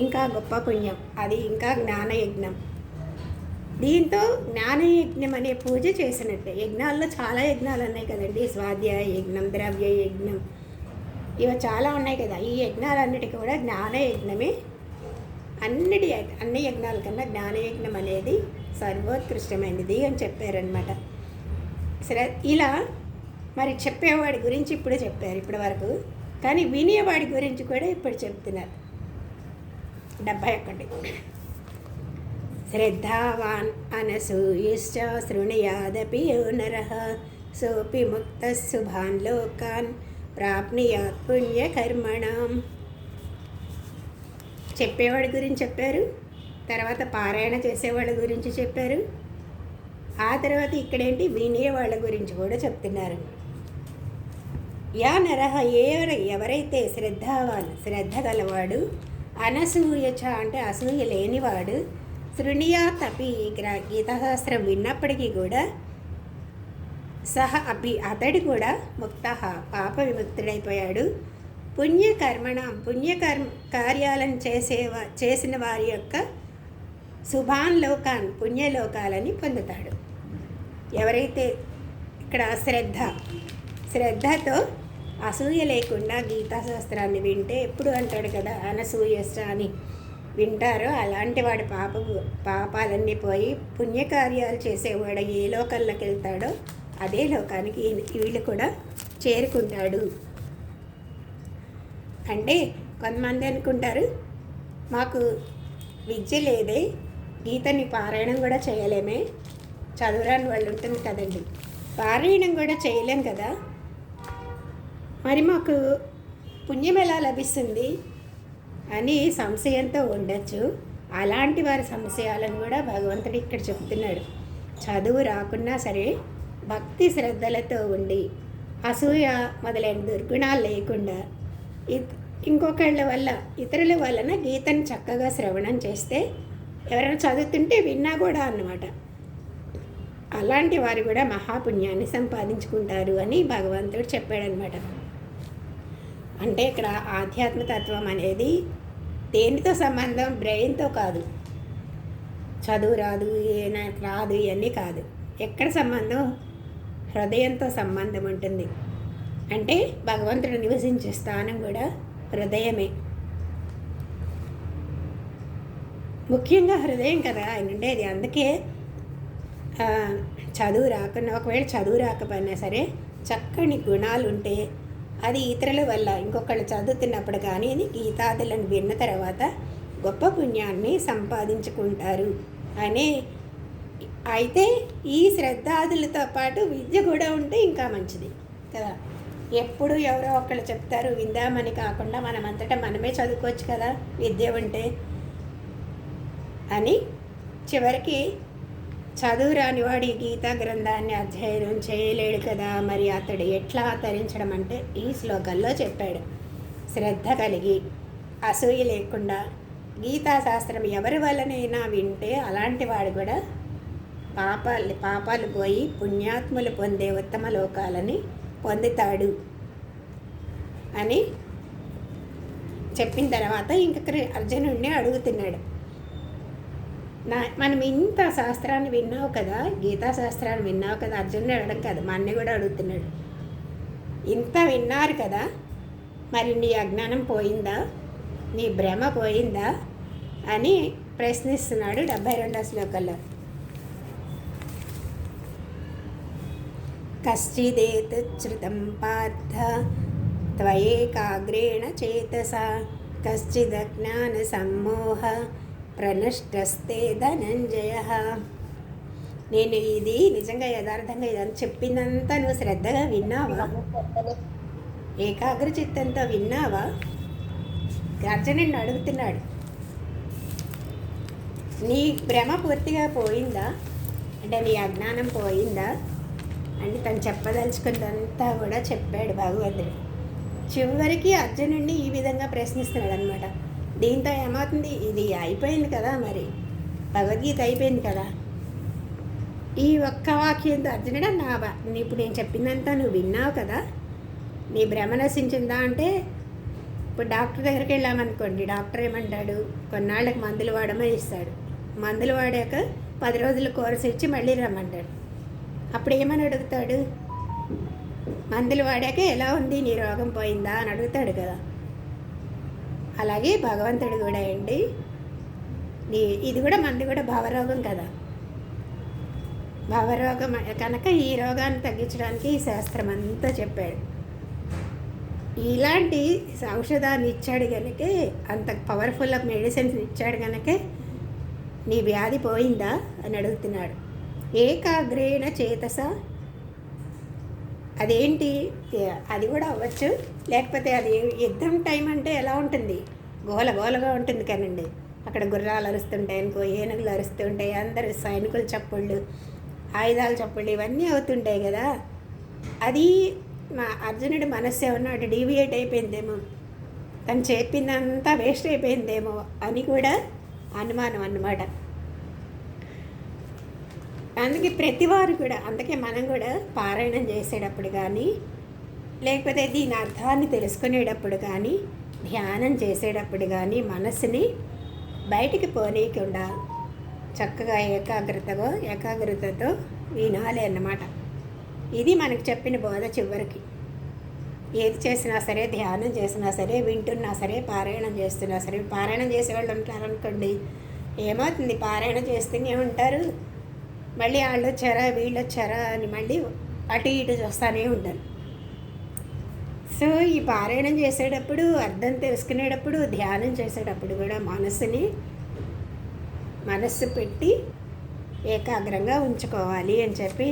ఇంకా గొప్ప పుణ్యం, అది ఇంకా జ్ఞానయజ్ఞం. దీంతో జ్ఞానయజ్ఞం అనే పూజ చేసినట్టే. యజ్ఞాల్లో చాలా యజ్ఞాలు ఉన్నాయి కదండి, స్వాధ్యాయ యజ్ఞం, ద్రవ్య యజ్ఞం, ఇవి చాలా ఉన్నాయి కదా. ఈ యజ్ఞాలన్నిటికీ కూడా జ్ఞానయజ్ఞమే అన్ని యజ్ఞాల కన్నా జ్ఞానయజ్ఞం అనేది సర్వోత్కృష్టమైనది అని చెప్పారనమాట. సరే, ఇలా మరి చెప్పేవాడి గురించి ఇప్పుడు చెప్పారు ఇప్పటి వరకు, కానీ వినేవాడి గురించి కూడా ఇప్పుడు చెప్తున్నారు. 71. శ్రద్ధావాన్ అనసూయిశ్చ శృణుయాదపి యో నరః సోపి ముక్తః శుభాన్ లోకాన్ ప్రాప్నుయాత్ పుణ్యకర్మణాం. చెప్పేవాడి గురించి చెప్పారు, తర్వాత పారాయణ చేసేవాళ్ళ గురించి చెప్పారు, ఆ తర్వాత ఇక్కడేంటి వినేవాళ్ళ గురించి కూడా చెప్తున్నారు. యా నరః, ఎవరైతే శ్రద్ధావాన్ శ్రద్ధ గలవాడు, అనసూయచ అంటే అసూయ లేనివాడు, శృణుయాత్ అపి గీతాశాస్త్రం విన్నప్పటికీ కూడా, సహ అపి అతడు కూడా ముక్త పాప విముక్తుడైపోయాడు, కార్యాలను చేసిన వారి యొక్క శుభాన్ లోకాన్ పుణ్యలోకాలని పొందుతాడు. ఎవరైతే ఇక్కడ శ్రద్ధతో అసూయ లేకుండా గీతాశాస్త్రాన్ని వింటే, ఎప్పుడు అంటాడు కదా అనసూయశ్చ అని వింటారో అలాంటి వాడి పాపాలన్నీ పోయి పుణ్యకార్యాలు చేసేవాడు ఏ లోకంలోకి వెళ్తాడో అదే లోకానికి వీళ్ళు కూడా చేరుకుంటాడు. అంటే కొంతమంది అనుకుంటారు, మాకు విద్య లేదే, గీతని పారాయణం కూడా చేయలేమే, చదువురాని వాళ్ళు ఉంటుంది కదండి, పారాయణం కూడా చేయలేం కదా, మరి మాకు పుణ్యం ఎలా లభిస్తుంది అని సంశయంతో ఉండొచ్చు. అలాంటి వారి సంశయాలను కూడా భగవంతుడు ఇక్కడ చెప్తున్నాడు. చదువు రాకున్నా సరే భక్తి శ్రద్ధలతో ఉండి అసూయ మొదలైన దుర్గుణాలు లేకుండా ఇంకొకళ్ళ వల్ల ఇతరుల వలన గీతను చక్కగా శ్రవణం చేస్తే, ఎవరైనా చదువుతుంటే విన్నా కూడా అన్నమాట, అలాంటి వారు కూడా మహాపుణ్యాన్ని సంపాదించుకుంటారు అని భగవంతుడు చెప్పాడనమాట. అంటే ఇక్కడ ఆధ్యాత్మతత్వం అనేది దేనితో సంబంధం, బ్రెయిన్తో కాదు, చదువు రాదు రాదు ఇవన్నీ కాదు. ఎక్కడ సంబంధం? హృదయంతో సంబంధం ఉంటుంది. అంటే భగవంతుడు నివసించే స్థానం కూడా హృదయమే. ముఖ్యంగా హృదయం కదా ఆయన ఉండేది. అందుకే చదువు రాకున్నా, ఒకవేళ చదువు రాకపోయినా సరే చక్కని గుణాలు ఉంటే అది ఇతరుల వల్ల ఇంకొకళ్ళు చదువుతున్నప్పుడు కానీ గీతాదులను విన్న తర్వాత గొప్ప పుణ్యాన్ని సంపాదించుకుంటారు అనే. అయితే ఈ శ్రద్ధాదులతో పాటు విద్య కూడా ఉంటే ఇంకా మంచిది కదా. ఎప్పుడు ఎవరో ఒకళ్ళు చెప్తారు విందామని కాకుండా మనమంతటా మనమే చదువుకోవచ్చు కదా విద్య ఉంటే అని. చివరికి చదువు రానివాడు ఈ గీతా గ్రంథాన్ని అధ్యయనం చేయలేడు కదా, మరి అతడు ఎట్లా ఆచరించడం అంటే ఈ శ్లోకంలో చెప్పాడు. శ్రద్ధ కలిగి అసూయ లేకుండా గీతాశాస్త్రం ఎవరి వల్లనైనా వింటే అలాంటి వాడు కూడా పాపాలు పోయి పుణ్యాత్ములు పొందే ఉత్తమ లోకాలని పొందుతాడు అని చెప్పిన తర్వాత ఇంక అర్జునుడిని అడుగుతున్నాడు, మనం ఇంత శాస్త్రాన్ని విన్నావు కదా, గీతాశాస్త్రాన్ని విన్నావు కదా, అర్జునుడు అడగడం కాదు మన్ని కూడా అడుగుతున్నాడు. ఇంత విన్నారు కదా, మరి నీ అజ్ఞానం పోయిందా, నీ భ్రమ పోయిందా అని ప్రశ్నిస్తున్నాడు 72వ శ్లోకంలో. కశ్చిదేతచ్యుతం పార్థ త్వయేకాగ్రేణ చేతసా కశ్చిదజ్ఞాన సమ్మోహ ప్రనష్టస్తే ధనంజయ. నేను ఇది నిజంగా యథార్థంగా ఇదంతా చెప్పిందంతా నువ్వు శ్రద్ధగా విన్నావా, ఏకాగ్ర చిత్తంతో విన్నావా? అర్జునుడిని అడుగుతున్నాడు. నీ భ్రమ పూర్తిగా పోయిందా, అంటే నీ అజ్ఞానం పోయిందా అని తను చెప్పదలుచుకున్నంతా కూడా చెప్పాడు భగవంతుడు. చివరికి అర్జునుడిని ఈ విధంగా ప్రశ్నిస్తున్నాడు అనమాట. దీంతో ఏమవుతుంది, ఇది అయిపోయింది కదా, మరి భగవద్గీత అయిపోయింది కదా. ఈ ఒక్క వాక్యంతో అర్జునుడు ఇప్పుడు నేను చెప్పిందంతా నువ్వు విన్నావు కదా, నీ భ్రమ నశించిందా అంటే ఇప్పుడు డాక్టర్ దగ్గరికి వెళ్ళామనుకోండి, డాక్టర్ ఏమంటాడు, కొన్నాళ్ళకి మందులు వాడమని ఇస్తాడు. మందులు వాడాక 10 రోజులు కోర్స్ ఇచ్చి మళ్ళీ రమ్మంటాడు. అప్పుడు ఏమని అడుగుతాడు? మందులు వాడాక ఎలా ఉంది, నీ రోగం పోయిందా అని అడుగుతాడు కదా. అలాగే భగవంతుడు కూడా అండి, ఇది కూడా మంది కూడా భావరోగం కదా. భావరోగం కనుక ఈ రోగాన్ని తగ్గించడానికి ఈ శాస్త్రం అంతా చెప్పాడు. ఇలాంటి ఔషధాన్ని ఇచ్చాడు కనుకే, అంత పవర్ఫుల్ ఆఫ్ మెడిసిన్స్ ఇచ్చాడు కనుకే నీ వ్యాధి పోయిందా అని అడుగుతున్నాడు. ఏకాగ్రేణ చేతస, అదేంటి, అది కూడా అవ్వచ్చు. లేకపోతే అది యుద్ధం టైం అంటే ఎలా ఉంటుంది, గోలగా ఉంటుంది కానండి. అక్కడ గుర్రాలు అరుస్తుంటాయి అనుకో, ఏనుగులు అరుస్తుంటాయి, అందరు సైనికుల చప్పుళ్ళు, ఆయుధాల చప్పుళ్ళు ఇవన్నీ అవుతుంటాయి కదా. అది మా అర్జునుడి మనస్సు ఏమన్నా డీవియేట్ అయిపోయిందేమో, తను చెప్పిందంతా వేస్ట్ అయిపోయిందేమో అని కూడా అనుమానం అన్నమాట. అందుకే ప్రతివారు కూడా, అందుకే మనం కూడా పారాయణం చేసేటప్పుడు కానీ, లేకపోతే దీని అర్థాన్ని తెలుసుకునేటప్పుడు కానీ, ధ్యానం చేసేటప్పుడు కానీ మనసుని బయటికి పోనీయకుండా చక్కగా ఏకాగ్రతతో వినాలి అన్నమాట. ఇది మనకు చెప్పిన బోధ. చివరికి ఏది చేసినా సరే, ధ్యానం చేసినా సరే, వింటున్నా సరే, పారాయణం చేస్తున్నా సరే. పారాయణం చేసేవాళ్ళు ఉంటారనుకోండి, ఏమవుతుంది, పారాయణం చేస్తూనే ఉంటారు, మళ్ళీ వాళ్ళు వచ్చారా వీళ్ళు వచ్చారా అని మళ్ళీ అటు ఇటు చూస్తూనే ఉంటారు. సో ఈ పారాయణం చేసేటప్పుడు, అర్థం తెలుసుకునేటప్పుడు, ధ్యానం చేసేటప్పుడు కూడా మనస్సు పెట్టి ఏకాగ్రంగా ఉంచుకోవాలి అని చెప్పి,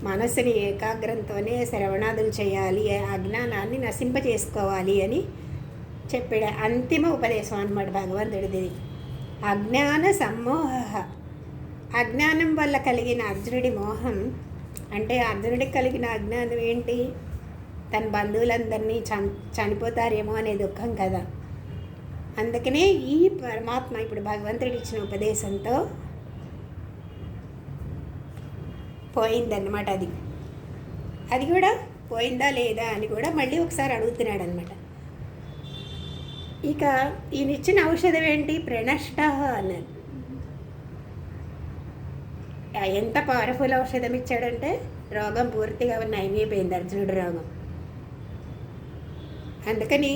మనస్సుని ఏకాగ్రంతోనే శ్రవణాదులు చేయాలి, అజ్ఞానాన్ని నశింపచేసుకోవాలి అని చెప్పాడు. అంతిమ ఉపదేశం అన్నమాట భగవంతుడిది. అజ్ఞాన సమ్మోహ, అజ్ఞానం వల్ల కలిగిన అర్జునుడి మోహం అంటే, అర్జునుడికి కలిగిన అజ్ఞానం ఏంటి, తన బంధువులందరినీ చనిపోతారేమో అనే దుఃఖం కదా. అందుకనే ఈ పరమాత్మ ఇప్పుడు భగవంతుడు ఇచ్చిన ఉపదేశంతో పోయిందన్నమాట. అది కూడా పోయిందా లేదా అని కూడా మళ్ళీ ఒకసారి అడుగుతున్నాడు అనమాట. ఇక ఈయన ఇచ్చిన ఔషధం ఏంటి, ప్రణష్ట అన్నది. ఎంత పవర్ఫుల్ ఔషధం ఇచ్చాడంటే, రోగం పూర్తిగా నయమైపోయింది అర్జునుడి రోగం. అందుకని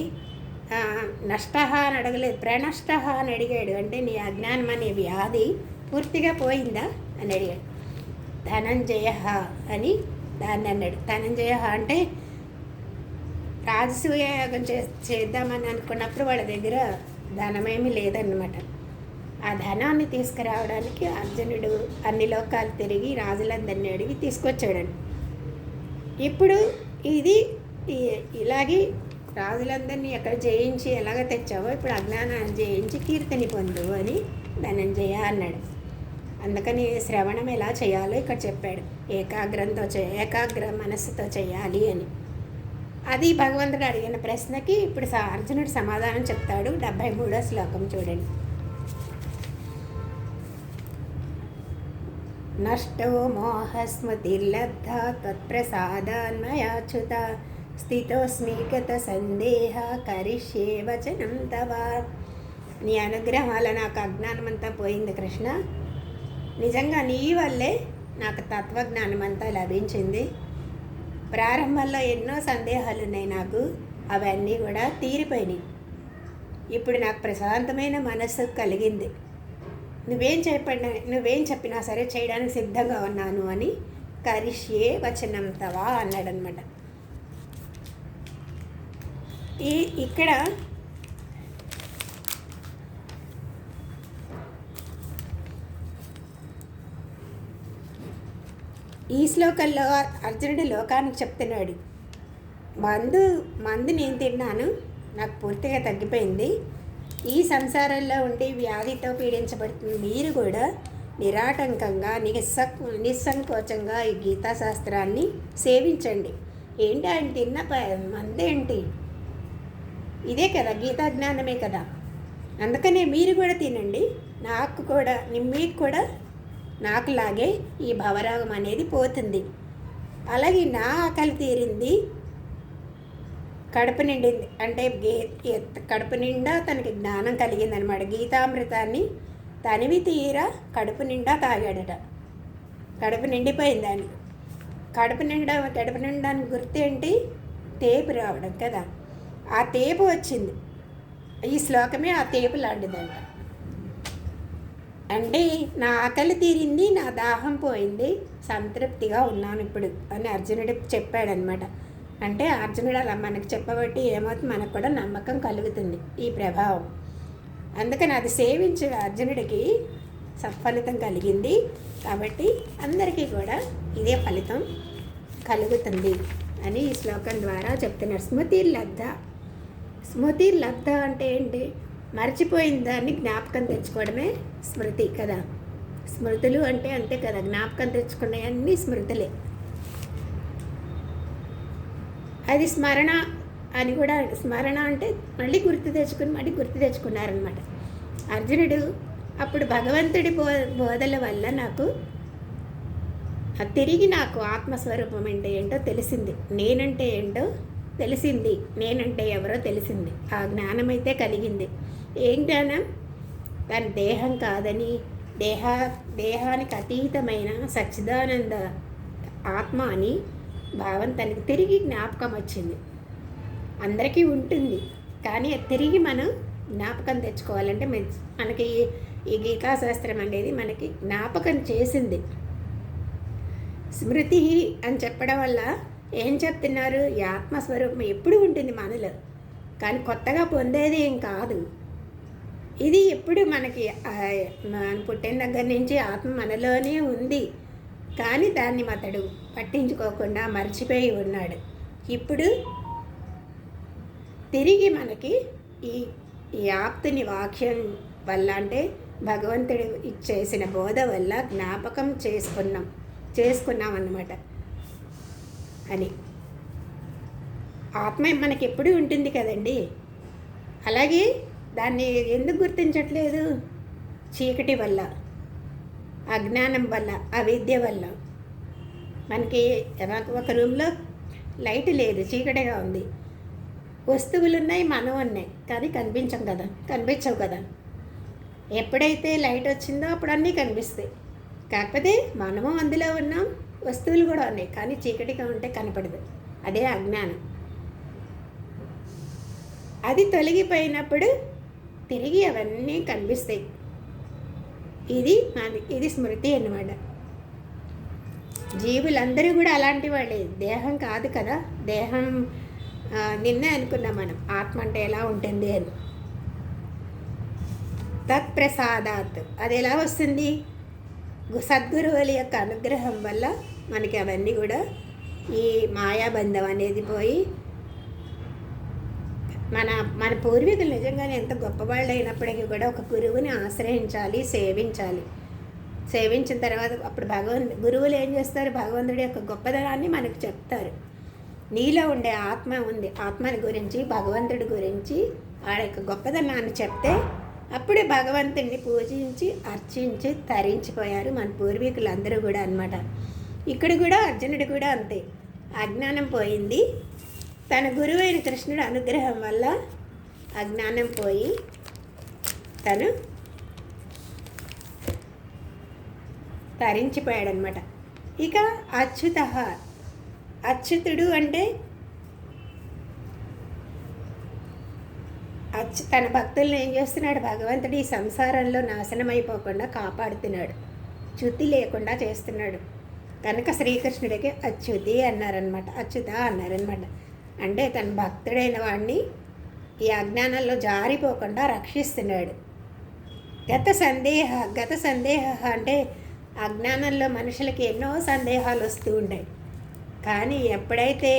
నష్ట అని అడగలేదు, ప్రణష్ట అని అడిగాడు. అంటే నీ అజ్ఞానం అనే వ్యాధి పూర్తిగా పోయిందా అని అడిగాడు. ధనంజయ అని దాన్ని అన్నాడు. ధనంజయ అంటే రాజసూయ యాగం చేద్దామని అనుకున్నప్పుడు వాళ్ళ దగ్గర ధనమేమీ లేదన్నమాట. ఆ ధనాన్ని తీసుకురావడానికి అర్జునుడు అన్ని లోకాలు తిరిగి రాజులందరినీ అడిగి తీసుకొచ్చాడండి. ఇప్పుడు ఇది ఇలాగే రాజులందరినీ ఎక్కడ జయించి ఎలాగ తెచ్చావో, ఇప్పుడు అజ్ఞానాన్ని జయించి కీర్తిని పొందు అని ధనంజయ అన్నాడు. అందుకని శ్రవణం ఎలా చేయాలో ఇక్కడ చెప్పాడు. ఏకాగ్ర మనస్సుతో చేయాలి అని. అది భగవంతుడు అడిగిన ప్రశ్నకి ఇప్పుడు అర్జునుడు సమాధానం చెప్తాడు. 73వ శ్లోకం చూడండి. నష్టో మోహస్మృతిర్లబ్ధ త్వత్ప్రసాదాన్మయాచ్యుత స్థితోస్మి గత సందేహ కరిష్యే వచనం తవ. నీ అనుగ్రహం వల్ల నాకు అజ్ఞానం అంతా పోయింది కృష్ణ. నిజంగా నీ వల్లే నాకు తత్వజ్ఞానం అంతా లభించింది. ప్రారంభంలో ఎన్నో సందేహాలు ఉన్నాయి నాకు, అవన్నీ కూడా తీరిపోయినాయి. ఇప్పుడు నాకు ప్రశాంతమైన మనస్సు కలిగింది. నువ్వేం చెప్పినా సరే చేయడానికి సిద్ధంగా ఉన్నాను అని కరిష్యే వచనం తవా అన్నాడనమాట. ఇక్కడ ఈ శ్లోకంలో అర్జునుడి లోకానికి చెప్తున్నాడు, మందు నేను తిన్నాను, నాకు పూర్తిగా తగ్గిపోయింది. ఈ సంసారంలో ఉండి వ్యాధితో పీడించబడుతుంది మీరు కూడా నిరాటంకంగా నిస్సంకోచంగా ఈ గీతాశాస్త్రాన్ని సేవించండి. ఏంటి ఆయన తిన్న మందేంటి, ఇదే కదా గీతా జ్ఞానమే కదా. అందుకనే మీరు కూడా తినండి, మీకు కూడా నాకులాగే ఈ భవరాగం అనేది పోతుంది. అలాగే నా ఆకలి తీరింది కడుపు నిండింది అంటే కడుపు నిండా తనకి జ్ఞానం కలిగిందనమాట. గీతామృతాన్ని తనివి తీరా కడుపు నిండా తాగాడట. కడుపు నిండిపోయింది దాన్ని. కడుపు నిండడానికి గుర్తేంటి? తేపు రావడం కదా. ఆ తేపు వచ్చింది. ఈ శ్లోకమే ఆ తేపు లాంటిదంట. అంటే నా ఆకలి తీరింది, నా దాహం పోయింది, సంతృప్తిగా ఉన్నాను ఇప్పుడు అని అర్జునుడు చెప్పాడనమాట. అంటే అర్జునుడు అలా మనకు చెప్పబట్టి ఏమవుతుంది, మనకు కూడా నమ్మకం కలుగుతుంది ఈ ప్రభావం. అందుకని అది సేవించే అర్జునుడికి సత్ఫలితం కలిగింది. కాబట్టి అందరికీ కూడా ఇదే ఫలితం కలుగుతుంది అని ఈ శ్లోకం ద్వారా చెప్తున్నారు. స్మృతిర్లబ్ధ అంటే ఏంటి? మర్చిపోయిన దాన్ని జ్ఞాపకం తెచ్చుకోవడమే స్మృతి కదా. స్మృతులు అంటే అంతే కదా, జ్ఞాపకం తెచ్చుకునే అన్ని స్మృతులే. అది స్మరణ అని కూడా. స్మరణ అంటే మళ్ళీ గుర్తు తెచ్చుకున్నారనమాట. అర్జునుడు అప్పుడు భగవంతుడి బోధల వల్ల తిరిగి నాకు ఆత్మస్వరూపం అంటే ఏంటో తెలిసింది, నేనంటే ఏంటో తెలిసింది, నేనంటే ఎవరో తెలిసింది. ఆ జ్ఞానం అయితే కలిగింది. ఏం జ్ఞానం? తన దేహం కాదని, దేహానికి అతీతమైన సచ్చిదానంద ఆత్మ అని భావం తనకి తిరిగి జ్ఞాపకం వచ్చింది. అందరికీ ఉంటుంది, కానీ తిరిగి మనం జ్ఞాపకం తెచ్చుకోవాలంటే మనకి ఈ గీతాశాస్త్రం అనేది మనకి జ్ఞాపకం చేసింది. స్మృతి అని చెప్పడం వల్ల ఏం చెప్తున్నారు? ఈ ఆత్మస్వరూపం ఎప్పుడు ఉంటుంది మనలో, కానీ కొత్తగా పొందేది ఏం కాదు. ఇది ఎప్పుడు మనకి మన పుట్టిన దగ్గర నుంచి ఆత్మ మనలోనే ఉంది, కానీ దాన్ని అతడు పట్టించుకోకుండా మర్చిపోయి ఉన్నాడు. ఇప్పుడు తిరిగి మనకి ఈ ఆప్తుని వాక్యం వల్ల, అంటే భగవంతుడు చేసిన బోధ వల్ల జ్ఞాపకం చేసుకున్నాం అన్నమాట. అని ఆత్మ మనకి ఎప్పుడూ ఉంటుంది కదండి. అలాగే దాన్ని ఎందుకు గుర్తించట్లేదు? చీకటి వల్ల, అజ్ఞానం వల్ల, అవిద్య వల్ల. మనకి ఒక రూమ్లో లైట్ లేదు, చీకటిగా ఉంది. వస్తువులు ఉన్నాయి, మనం ఉన్నాయి, కానీ కనిపించవు కదా. ఎప్పుడైతే లైట్ వచ్చిందో అప్పుడు అన్నీ కనిపిస్తాయి. కాకపోతే మనము అందులో ఉన్నాం, వస్తువులు కూడా ఉన్నాయి, కానీ చీకటిగా ఉంటే కనపడదు. అదే అజ్ఞానం. అది తొలగిపోయినప్పుడు తిరిగి అవన్నీ కనిపిస్తాయి. ఇది స్మృతి అన్నమాట. జీవులందరూ కూడా అలాంటి వాళ్ళే. దేహం కాదు కదా. దేహం నిన్నే అనుకున్నాం మనం ఆత్మ అంటే ఎలా ఉంటుంది అని. తత్ప్రసాదాత్ అది ఎలా వస్తుంది? సద్గురువుల యొక్క అనుగ్రహం వల్ల మనకి అవన్నీ కూడా ఈ మాయాబంధం అనేది పోయి, మన పూర్వీకులు నిజంగానే ఎంత గొప్పవాళ్ళు అయినప్పటికీ కూడా ఒక గురువుని ఆశ్రయించాలి, సేవించిన తర్వాత అప్పుడు గురువులు ఏం చేస్తారు? భగవంతుడి యొక్క గొప్పదనాన్ని మనకు చెప్తారు. నీలో ఉండే ఆత్మ ఉంది, ఆత్మని గురించి, భగవంతుడి గురించి వాళ్ళ యొక్క గొప్పదనాన్ని చెప్తే అప్పుడే భగవంతుడిని పూజించి అర్చించి తరించిపోయారు మన పూర్వీకులందరూ కూడా అన్నమాట. ఇక్కడ కూడా అర్జునుడు కూడా అంతే. అజ్ఞానం పోయింది. తన గురువైన కృష్ణుడు అనుగ్రహం వల్ల అజ్ఞానం పోయి తను తరించిపోయాడనమాట. ఇక అచ్యుతుడు అంటే తన భక్తులను ఏం చేస్తున్నాడు? భగవంతుడు ఈ సంసారంలో నాశనం అయిపోకుండా కాపాడుతున్నాడు, చ్యుతి లేకుండా చేస్తున్నాడు. కనుక శ్రీకృష్ణుడికి అచ్యుతి అన్నారనమాట, అచ్యుత అన్నారనమాట. అంటే తన భక్తుడైన వాడిని ఈ అజ్ఞానంలో జారిపోకుండా రక్షిస్తున్నాడు. గత సందేహ అంటే అజ్ఞానంలో మనుషులకి ఎన్నో సందేహాలు వస్తూ ఉంటాయి. కానీ ఎప్పుడైతే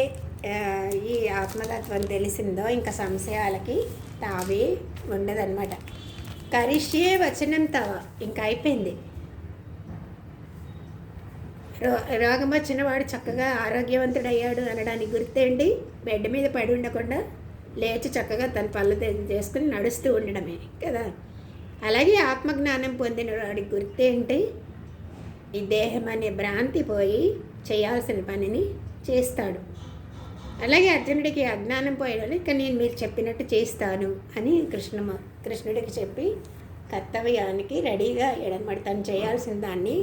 ఈ ఆత్మతత్వం తెలిసిందో ఇంకా సంశయాలకి తావే ఉండదన్నమాట. కరిష్యే వచనం తవ, ఇంకా అయిపోయింది. రోగం వచ్చిన వాడు చక్కగా ఆరోగ్యవంతుడయ్యాడు అనడానికి గుర్తేంటి? బెడ్ మీద పడి ఉండకుండా లేచి చక్కగా తన పళ్ళు చేసుకుని నడుస్తూ ఉండడమే కదా. అలాగే ఆత్మజ్ఞానం పొందిన వాడికి గుర్తేంటి? ఈ దేహం అనే భ్రాంతి పోయి చేయాల్సిన పనిని చేస్తాడు. అలాగే అర్జునుడికి అజ్ఞానం పోయాడు, ఇక నేను మీరు చెప్పినట్టు చేస్తాను అని కృష్ణుడికి చెప్పి కర్తవ్యానికి రెడీగా అయ్యాడనమాట. తను చేయాల్సిన దాన్ని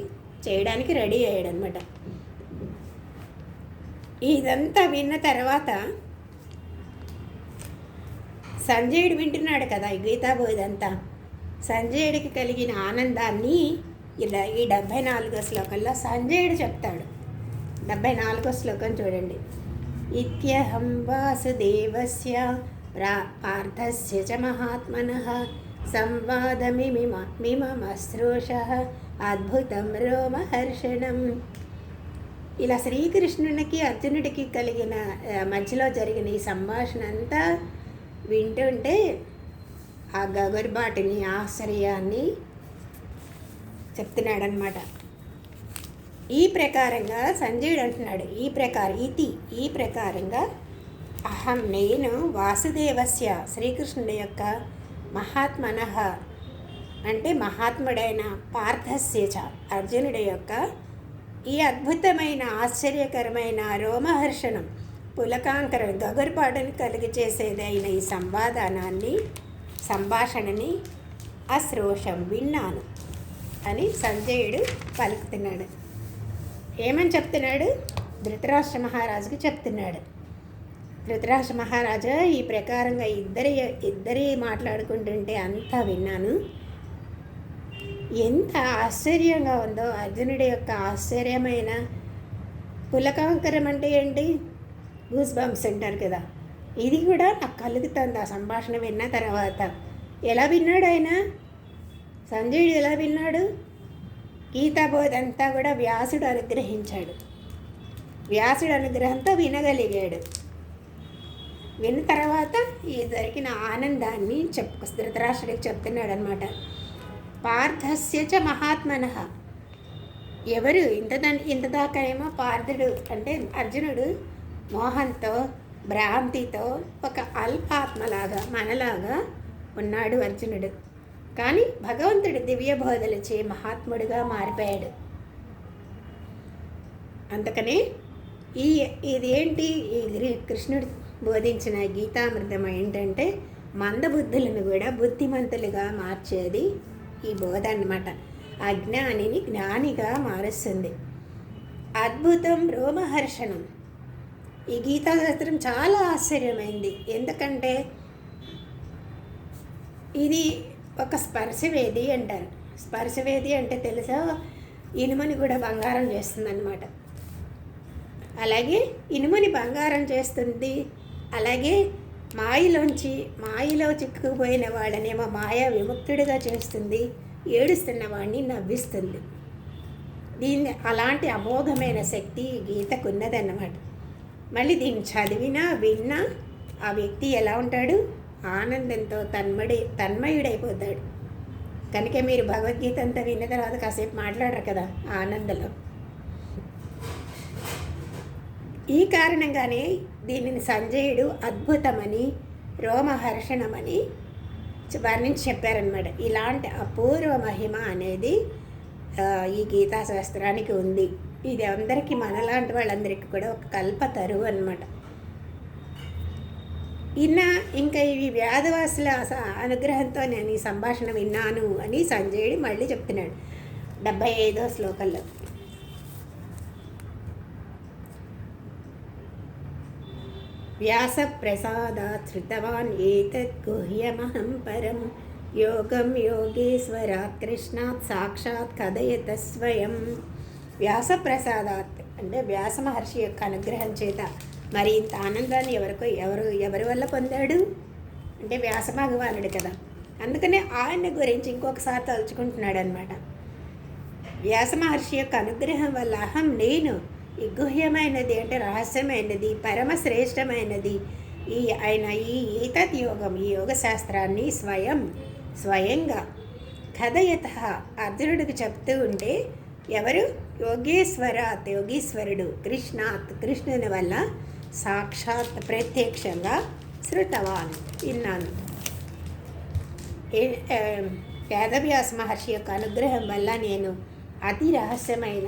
చేయడానికి రెడీ అయ్యాడనమాట. ఇదంతా విన్న తర్వాత సంజయుడు వింటున్నాడు కదా ఈ గీతాబోధంతా. సంజయుడికి కలిగిన ఆనందాన్ని ఇలా ఈ 74వ శ్లోకంలో సంజయుడు చెప్తాడు. 74వ శ్లోకం చూడండి. ఇత్యహం వాసుదేవస్య పార్థస్య చ మహాత్మనః సంవాదమిమమశ్రూషః అద్భుతం రోమహర్షణం. ఇలా శ్రీకృష్ణునికి అర్జునుడికి కలిగిన మధ్యలో జరిగిన ఈ సంభాషణ అంతా వింటుంటే ఆ గగుర్బాటుని ఆశ్చర్యాన్ని చెప్తున్నాడనమాట. ఈ ప్రకారంగా సంజయుడు అంటున్నాడు, ఈ ప్రకారంగా అహం నేను వాసుదేవస్య శ్రీకృష్ణుడి యొక్క మహాత్మనః అంటే మహాత్ముడైన పార్థస్య చ అర్జునుడి యొక్క ఈ అద్భుతమైన ఆశ్చర్యకరమైన రోమహర్షణం పులకాంకరం గగుర్పాటుని కలిగి చేసేదైన ఈ సంభాషణని అశ్రోషం విన్నాను అని సంజయుడు పలుకుతున్నాడు. ఏమని చెప్తున్నాడు? ధృతరాష్ట్ర మహారాజుకి చెప్తున్నాడు. ధృతరాష్ట్ర మహారాజా ఈ ప్రకారంగా ఇద్దరి మాట్లాడుకుంటుంటే అంతా విన్నాను. ఎంత ఆశ్చర్యంగా ఉందో అర్జునుడి యొక్క ఆశ్చర్యమైన పులకాంకరం అంటే ఏంటి, గూస్ బంప్స్ అంటారు కదా, ఇది కూడా నాకు కలుగుతుంది ఆ సంభాషణ విన్న తర్వాత. ఎలా విన్నాడు ఆయన? సంజయుడు ఎలా విన్నాడు? గీతాబోధ అంతా కూడా వ్యాసుడు అనుగ్రహించాడు. వ్యాసుడు అనుగ్రహంతో వినగలిగాడు. విన్న తర్వాత ఈ జరిగిన ఆనందాన్ని ధృతరాష్ట్రుడికి చెప్తున్నాడు అనమాట. పార్థస్య చ మహాత్మనః. ఎవరు ఇంతదాకా ఏమో పార్థుడు అంటే అర్జునుడు మోహంతో భ్రాంతితో ఒక అల్పాత్మలాగా మనలాగా ఉన్నాడు అర్జునుడు. కానీ భగవంతుడు దివ్య బోధలచే మహాత్ముడిగా మారిపోయాడు. అందుకని ఇదేంటి ఈ కృష్ణుడు బోధించిన గీతామృతం ఏంటంటే మందబుద్ధులను కూడా బుద్ధిమంతులుగా మార్చేది ఈ బోధ అన్నమాట. అజ్ఞానిని జ్ఞానిగా మారుస్తుంది. అద్భుతం రోమహర్షణం. ఈ గీతాశాస్త్రం చాలా ఆశ్చర్యమైంది. ఎందుకంటే ఇది ఒక స్పర్శవేది అంటారు. స్పర్శవేది అంటే తెలుసా, ఇనుమని కూడా బంగారం చేస్తుందన్నమాట. అలాగే ఇనుమని బంగారం చేస్తుంది. అలాగే మాయలో చిక్కుకుపోయిన వాడనేమో మాయా విముక్తుడిగా చేస్తుంది. ఏడుస్తున్న వాడిని నవ్విస్తుంది. దీన్ని అలాంటి అమోఘమైన శక్తి గీతకు ఉన్నదన్నమాట. మళ్ళీ దీన్ని చదివినా విన్నా ఆ వ్యక్తి ఎలా ఉంటాడు? ఆనందంతో తన్మయుడైపోతాడు. కనుక మీరు భగవద్గీత అంతా విన్న తర్వాత కాసేపు మాట్లాడరు కదా ఆనందంలో. ఈ కారణంగానే దీనిని సంజయుడు అద్భుతమని రోమహర్షణమని వర్ణించి చెప్పారనమాట. ఇలాంటి అపూర్వ మహిమ అనేది ఈ గీతాశాస్త్రానికి ఉంది. ఇది అందరికీ మనలాంటి వాళ్ళందరికీ కూడా ఒక కల్పతరువు అన్నమాట. ఇంకా ఇవి వ్యాధవాసుల అనుగ్రహంతో నేను ఈ సంభాషణ విన్నాను అని సంజయుడు మళ్ళీ చెప్తున్నాడు 75వ శ్లోకంలో. వ్యాస ప్రసాదాత్ శ్రుతవాన్ ఏతత్ గుహ్యమహం పరం యోగం యోగేశ్వరాత్ కృష్ణాత్ సాక్షాత్ కథయత స్వయం. వ్యాస ప్రసాదాత్ అంటే వ్యాస మహర్షి యొక్క అనుగ్రహం చేత. మరి ఇంత ఆనందాన్ని ఎవరి వల్ల పొందాడు అంటే వ్యాస భగవానుడు కదా. అందుకనే ఆయన గురించి ఇంకొకసారి తలుచుకుంటున్నాడు అనమాట. వ్యాస మహర్షి యొక్క అనుగ్రహం వల్ల అహం నేను ఈ గుహ్యమైనది అంటే రహస్యమైనది పరమశ్రేష్టమైనది ఈ ఈతత్ యోగం ఈ యోగ శాస్త్రాన్ని స్వయంగా కథయత అర్జునుడికి చెప్తూ ఉంటే ఎవరు? యోగీశ్వరుడు కృష్ణుని వల్ల సాక్షాత్ ప్రత్యక్షంగా శృతవాన్ విన్నాను. వేదవ్యాస మహర్షి యొక్క అనుగ్రహం వల్ల నేను అతి రహస్యమైన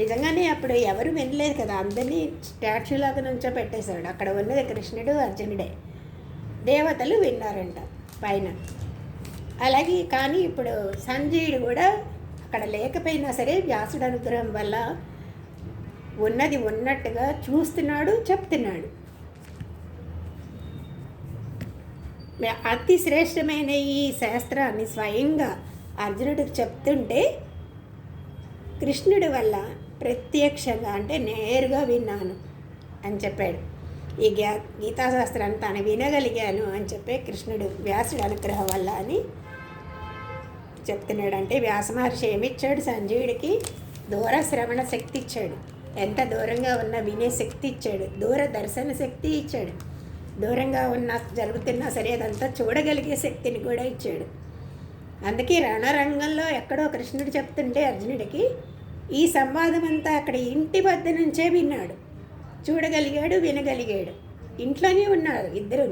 నిజంగానే అప్పుడు ఎవరు వినలేదు కదా, అందరినీ స్టాచ్యూలాగా నుంచో పెట్టేశాడు. అక్కడ ఉన్నది కృష్ణుడు అర్జునుడే, దేవతలు విన్నారంట పైన. అలాగే కానీ ఇప్పుడు సంజయుడు కూడా అక్కడ లేకపోయినా సరే వ్యాసుడు అనుగ్రహం వల్ల ఉన్నది ఉన్నట్టుగా చూస్తున్నాడు, చెప్తున్నాడు. అతి శ్రేష్టమైన ఈ శాస్త్రాన్ని స్వయంగా అర్జునుడికి చెప్తుంటే కృష్ణుడి వల్ల ప్రత్యక్షంగా అంటే నేరుగా విన్నాను అని చెప్పాడు. ఈ గీతాశాస్త్రాన్ని తాను వినగలిగాను అని చెప్పే కృష్ణుడు వ్యాసుడు అనుగ్రహం వల్ల అని చెప్తున్నాడు. అంటే వ్యాస మహర్షి ఏమిచ్చాడు సంజయుడికి? దూర శ్రవణ శక్తి ఇచ్చాడు, ఎంత దూరంగా ఉన్న వినే శక్తి ఇచ్చాడు, దూర దర్శన శక్తి ఇచ్చాడు, దూరంగా ఉన్న జరుగుతున్నా సరే అదంతా చూడగలిగే శక్తిని కూడా ఇచ్చాడు. అందుకే రణరంగంలో ఎక్కడో కృష్ణుడు చెప్తుంటే అర్జునుడికి ఈ సంవాదం అంతా అక్కడ ఇంటి వద్ద నుంచే విన్నాడు, చూడగలిగాడు, వినగలిగాడు. ఇంట్లోనే ఉన్నారు ఇద్దరు.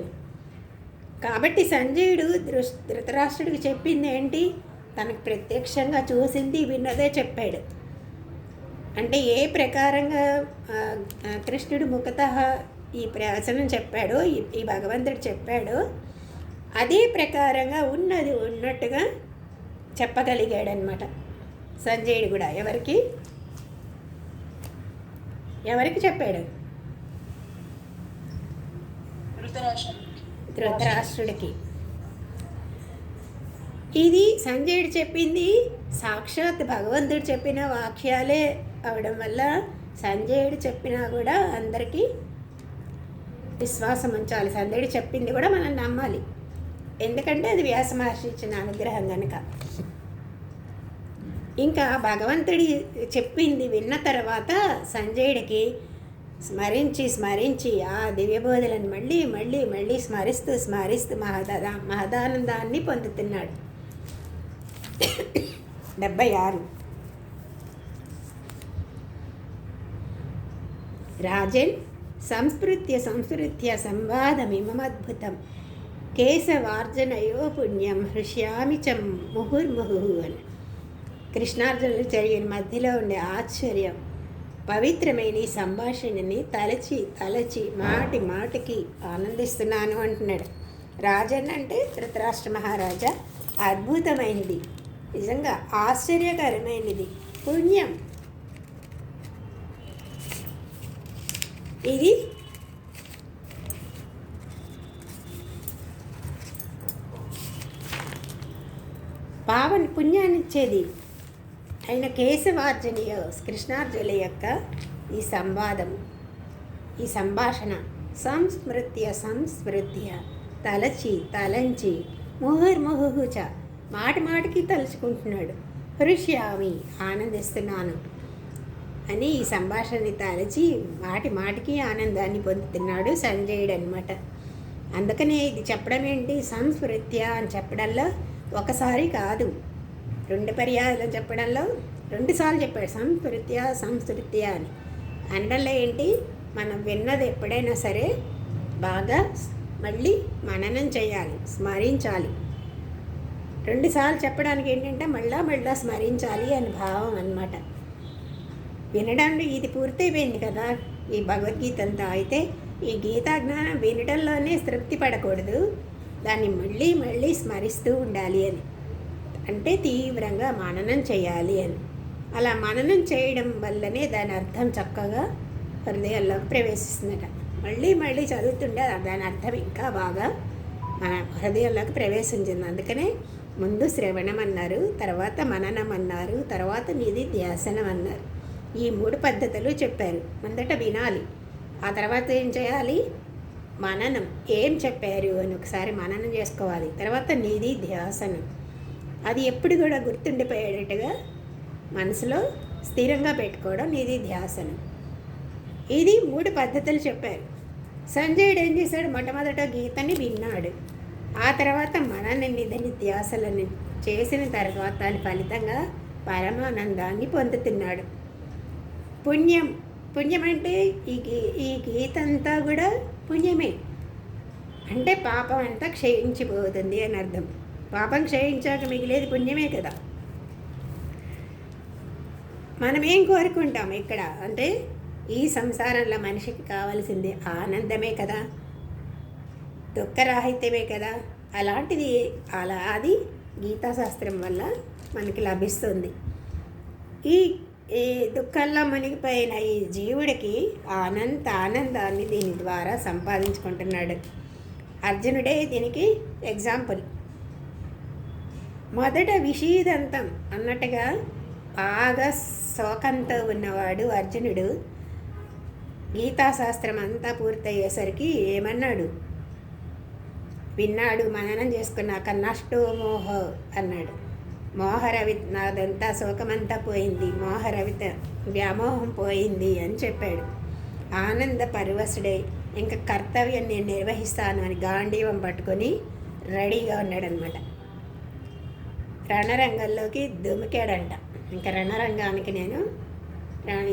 కాబట్టి సంజయుడు ధృతరాష్ట్రుడికి చెప్పింది ఏంటి? తనకు ప్రత్యక్షంగా చూసింది విన్నదే చెప్పాడు. అంటే ఏ ప్రకారంగా కృష్ణుడు ముఖతః ఈ ప్రవచనం చెప్పాడో, ఈ భగవంతుడు చెప్పాడో అదే ప్రకారంగా ఉన్నది ఉన్నట్టుగా చెప్పగలిగాడనమాట సంజయుడు కూడా. ఎవరికి చెప్పాడు? ధృతరాష్ట్రుడికి. ఇది సంజయుడు చెప్పింది సాక్షాత్ భగవంతుడు చెప్పిన వాక్యాలే అవడం వల్ల సంజయుడు చెప్పినా కూడా అందరికీ విశ్వాసం ఉంచాలి. సంజయుడు చెప్పింది కూడా మనం నమ్మాలి, ఎందుకంటే అది వ్యాస మహర్షి ఇచ్చిన అనుగ్రహం కనుక. ఇంకా భగవంతుడి చెప్పింది విన్న తర్వాత సంజయుడికి స్మరించి ఆ దివ్యబోధలను మళ్ళీ మళ్ళీ మళ్ళీ స్మరిస్తూ మహదానందాన్ని పొందుతున్నాడు. 76 రాజన్ సంస్మృత్య సంవాదమిమద్భుతం కేశవార్జనయో పుణ్యం హృష్యామి చ ముహుర్ముహు అని. కృష్ణార్జునులు జరిగిన మధ్యలో ఉండే ఆశ్చర్యం, పవిత్రమైన ఈ సంభాషణని తలచి మాటి మాటికి ఆనందిస్తున్నాను అంటున్నాడు. రాజన్ అంటే ధృతరాష్ట్ర మహారాజా, అద్భుతమైనది, నిజంగా ఆశ్చర్యకరమైనది, పుణ్యం ఇది. పుణ్యాన్నిచ్చేది అయిన కేశవార్జునీయ కృష్ణార్జునుల యొక్క ఈ సంవాదం, ఈ సంభాషణ సంస్మృత్య తలంచి ముహుర్ముహుచ మాటికి తలుచుకుంటున్నాడు. హృష్యామి ఆనందిస్తున్నాను అని ఈ సంభాషణని తలచి మాటికి ఆనందాన్ని పొందుతున్నాడు సంజయుడు అనమాట. అందుకనే ఇది చెప్పడం ఏంటి? సంస్మృత్య అని చెప్పడంలో ఒకసారి కాదు, 2 పర్యాయాలు చెప్పడంలో 2 సార్లు చెప్పాడు. సంస్మృత్య అని అనడంలో ఏంటి? మనం విన్నది ఎప్పుడైనా సరే బాగా మళ్ళీ మననం చేయాలి, స్మరించాలి. 2 సార్లు చెప్పడానికి ఏంటంటే మళ్ళా స్మరించాలి అని భావం అన్నమాట. వినడంలో ఇది పూర్తయిపోయింది కదా ఈ భగవద్గీత అంతా. అయితే ఈ గీతా జ్ఞానం వినడంలోనే తృప్తి పడకూడదు, దాన్ని మళ్ళీ స్మరిస్తూ ఉండాలి అని. అంటే తీవ్రంగా మననం చేయాలి అని. అలా మననం చేయడం వల్లనే దాని అర్థం చక్కగా హృదయాల్లోకి ప్రవేశిస్తుందట. మళ్ళీ చదువుతుండే దాని అర్థం ఇంకా బాగా మన హృదయంలోకి ప్రవేశించింది. అందుకనే ముందు శ్రవణం అన్నారు, తర్వాత మననం అన్నారు, తర్వాత నిధిధ్యాసనం అన్నారు. ఈ 3 పద్ధతులు చెప్పారు. మొదట వినాలి, ఆ తర్వాత ఏం చేయాలి? మననం, ఏం చెప్పారు అని ఒకసారి మననం చేసుకోవాలి. తర్వాత నిధిధ్యాసనం, అది ఎప్పుడు కూడా గుర్తుండిపోయేటట్టుగా మనసులో స్థిరంగా పెట్టుకోవడం నిధిధ్యాసనం. ఇది 3 పద్ధతులు చెప్పారు. సంజయుడు ఏం చేశాడు? మొట్టమొదట గీతని విన్నాడు, ఆ తర్వాత మనన నిధిధ్యాసలను చేసిన తర్వాత దాని ఫలితంగా పరమానందాన్ని పొందుతున్నాడు. పుణ్యం అంటే ఈ గీత అంతా కూడా పుణ్యమే. అంటే పాపం అంతా క్షయించిపోతుంది అని అర్థం. పాపం క్షయించాక మిగిలేది పుణ్యమే కదా. మనం ఏం కోరుకుంటాం ఇక్కడ అంటే ఈ సంసారంలో మనిషికి కావాల్సింది ఆనందమే కదా, దుఃఖరాహిత్యమే కదా. అలాంటిది అది గీతాశాస్త్రం వల్ల మనకి లభిస్తుంది. ఈ ఈ దుఃఖంలో మునిగిపోయిన ఈ జీవుడికి ఆనందాన్ని దీని ద్వారా సంపాదించుకుంటున్నాడు. అర్జునుడే దీనికి ఎగ్జాంపుల్. మొదట విషీదంతం అన్నట్టుగా బాగా శోకంతో ఉన్నవాడు అర్జునుడు గీతాశాస్త్రం అంతా పూర్తయ్యేసరికి ఏమన్నాడు? విన్నాడు, మననం చేసుకున్నాక నష్టో మోహ అన్నాడు. మోహరవి నాదంతా శోకమంతా పోయింది, మోహరవిత వ్యామోహం పోయింది అని చెప్పాడు. ఆనంద పరవశుడై ఇంకా కర్తవ్యం నేను నిర్వహిస్తాను అని గాంధీవం పట్టుకొని రెడీగా ఉన్నాడనమాట. రణరంగంలోకి దుమికాడంట. ఇంకా రణరంగానికి నేను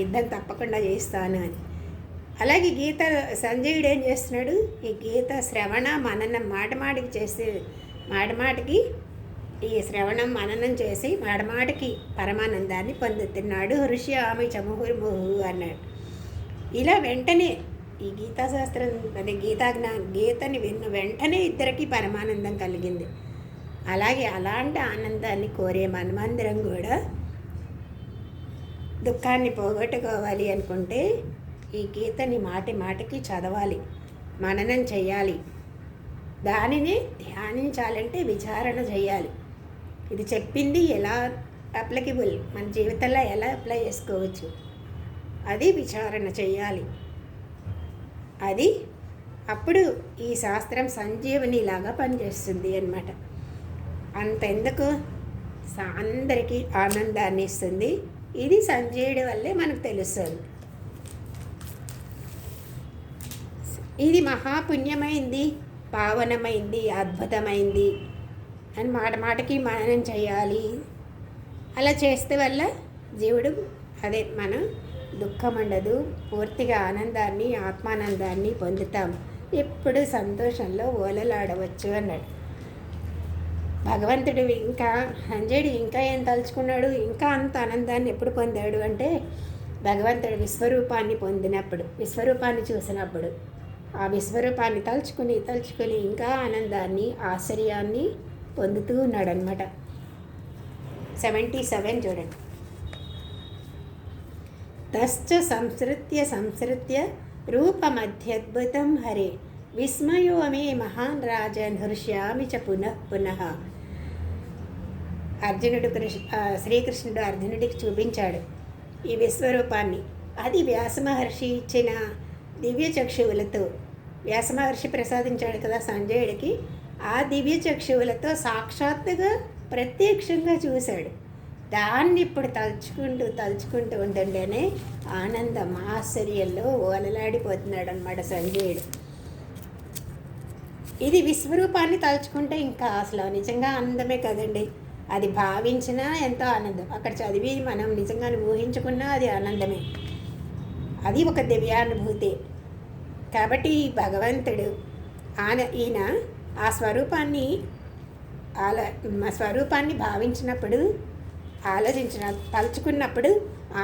యుద్ధం తప్పకుండా చేస్తాను అని. అలాగే సంజయుడు ఏం చేస్తున్నాడు? ఈ గీత శ్రవణ మననం మాటమాటికి ఈ శ్రవణం మననం చేసి మాటమాటికి పరమానందాన్ని పొందుతున్నాడు. హృష్యామి చముహుర్ముహు అన్నాడు. ఇలా వెంటనే ఈ గీతాశాస్త్రం అదే గీతని విన్న వెంటనే ఇద్దరికి పరమానందం కలిగింది. అలాగే అలాంటి ఆనందాన్ని కోరే మనమందరం కూడా దుఃఖాన్ని పోగొట్టుకోవాలి అనుకుంటే ఈ గీతని మాటికి చదవాలి, మననం చేయాలి. దానిని ధ్యానించాలంటే విచారణ చేయాలి. ఇది చెప్పింది ఎలా అప్లికబుల్, మన జీవితంలో ఎలా అప్లై చేసుకోవచ్చు, అది విచారణ చేయాలి. అది అప్పుడు ఈ శాస్త్రం సంజీవనిలాగా పనిచేస్తుంది అన్నమాట. అంతెందుకు అందరికీ ఆనందాన్ని ఇస్తుంది. ఇది సంజయుడి వల్లే మనకు తెలుస్తుంది. ఇది మహాపుణ్యమైంది, పావనమైంది, అద్భుతమైంది అని మాటకి మననం చేయాలి. అలా చేస్తే వల్ల జీవుడు మనం దుఃఖం ఉండదు, పూర్తిగా ఆనందాన్ని ఆత్మానందాన్ని పొందుతాం, ఎప్పుడు సంతోషంలో ఓలలాడవచ్చు అన్నాడు భగవంతుడు. ఇంకా సంజయుడు ఇంకా ఏం తలుచుకున్నాడు? ఇంకా అంత ఆనందాన్ని ఎప్పుడు పొందాడు అంటే భగవంతుడు విశ్వరూపాన్ని పొందినప్పుడు, విశ్వరూపాన్ని చూసినప్పుడు ఆ విశ్వరూపాన్ని తలుచుకుని ఇంకా ఆనందాన్ని ఆశ్చర్యాన్ని పొందుతూ ఉన్నాడనమాట. 77 చూడండి. తశ్చ సంసృత్య రూపమధ్యద్భుతం హరే విస్మయో మే మహాన్ రాజన్ హృష్యామి చ పునః. శ్రీకృష్ణుడు అర్జునుడికి చూపించాడు ఈ విశ్వరూపాన్ని. అది వ్యాసమహర్షి ఇచ్చిన దివ్య చక్షువులతో, వ్యాసమహర్షి ప్రసాదించాడు కదా సంజయుడికి, ఆ దివ్య చక్షువులతో సాక్షాత్తుగా ప్రత్యక్షంగా చూశాడు. దాన్ని ఇప్పుడు తలుచుకుంటూ ఉంటుండేనే ఆనందం ఆశ్చర్యంలో ఓలలాడిపోతున్నాడు అన్నమాట సంజయుడు. ఇది విశ్వరూపాన్ని తలుచుకుంటే ఇంకా అసలు నిజంగా ఆనందమే కదండి. అది భావించినా ఎంతో ఆనందం, అక్కడ చదివి మనం నిజంగా ఊహించుకున్నా అది ఆనందమే. అది ఒక దివ్యానుభూతి. కాబట్టి భగవంతుడు ఈయన ఆ స్వరూపాన్ని భావించినప్పుడు, తలుచుకున్నప్పుడు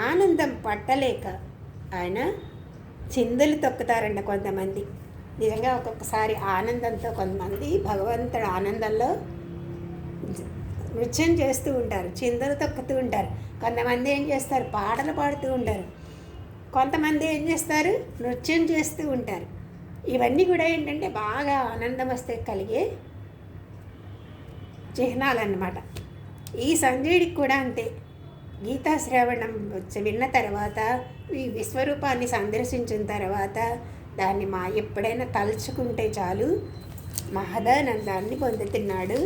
ఆనందం పట్టలేక ఆయన చిందులు తొక్కుతారంట కొంతమంది. నిజంగా ఒక్కొక్కసారి ఆనందంతో కొంతమంది భగవంతుడు ఆనందంలో నృత్యం చేస్తూ ఉంటారు, చిందులు తొక్కుతూ ఉంటారు. కొంతమంది ఏం చేస్తారు? పాటలు పాడుతూ ఉంటారు. కొంతమంది ఏం చేస్తారు? నృత్యం చేస్తూ ఉంటారు. ఇవన్నీ కూడా ఏంటంటే బాగా ఆనందం వస్తే కలిగే చిహ్నాలన్నమాట. ఈ సంజయుడికి కూడా అంతే. గీతా శ్రవణం విన్న తర్వాత, ఈ విశ్వరూపాన్ని సందర్శించిన తర్వాత దాన్ని ఎప్పుడైనా తలుచుకుంటే చాలు మహదానందాన్ని పొందుతున్నాడు.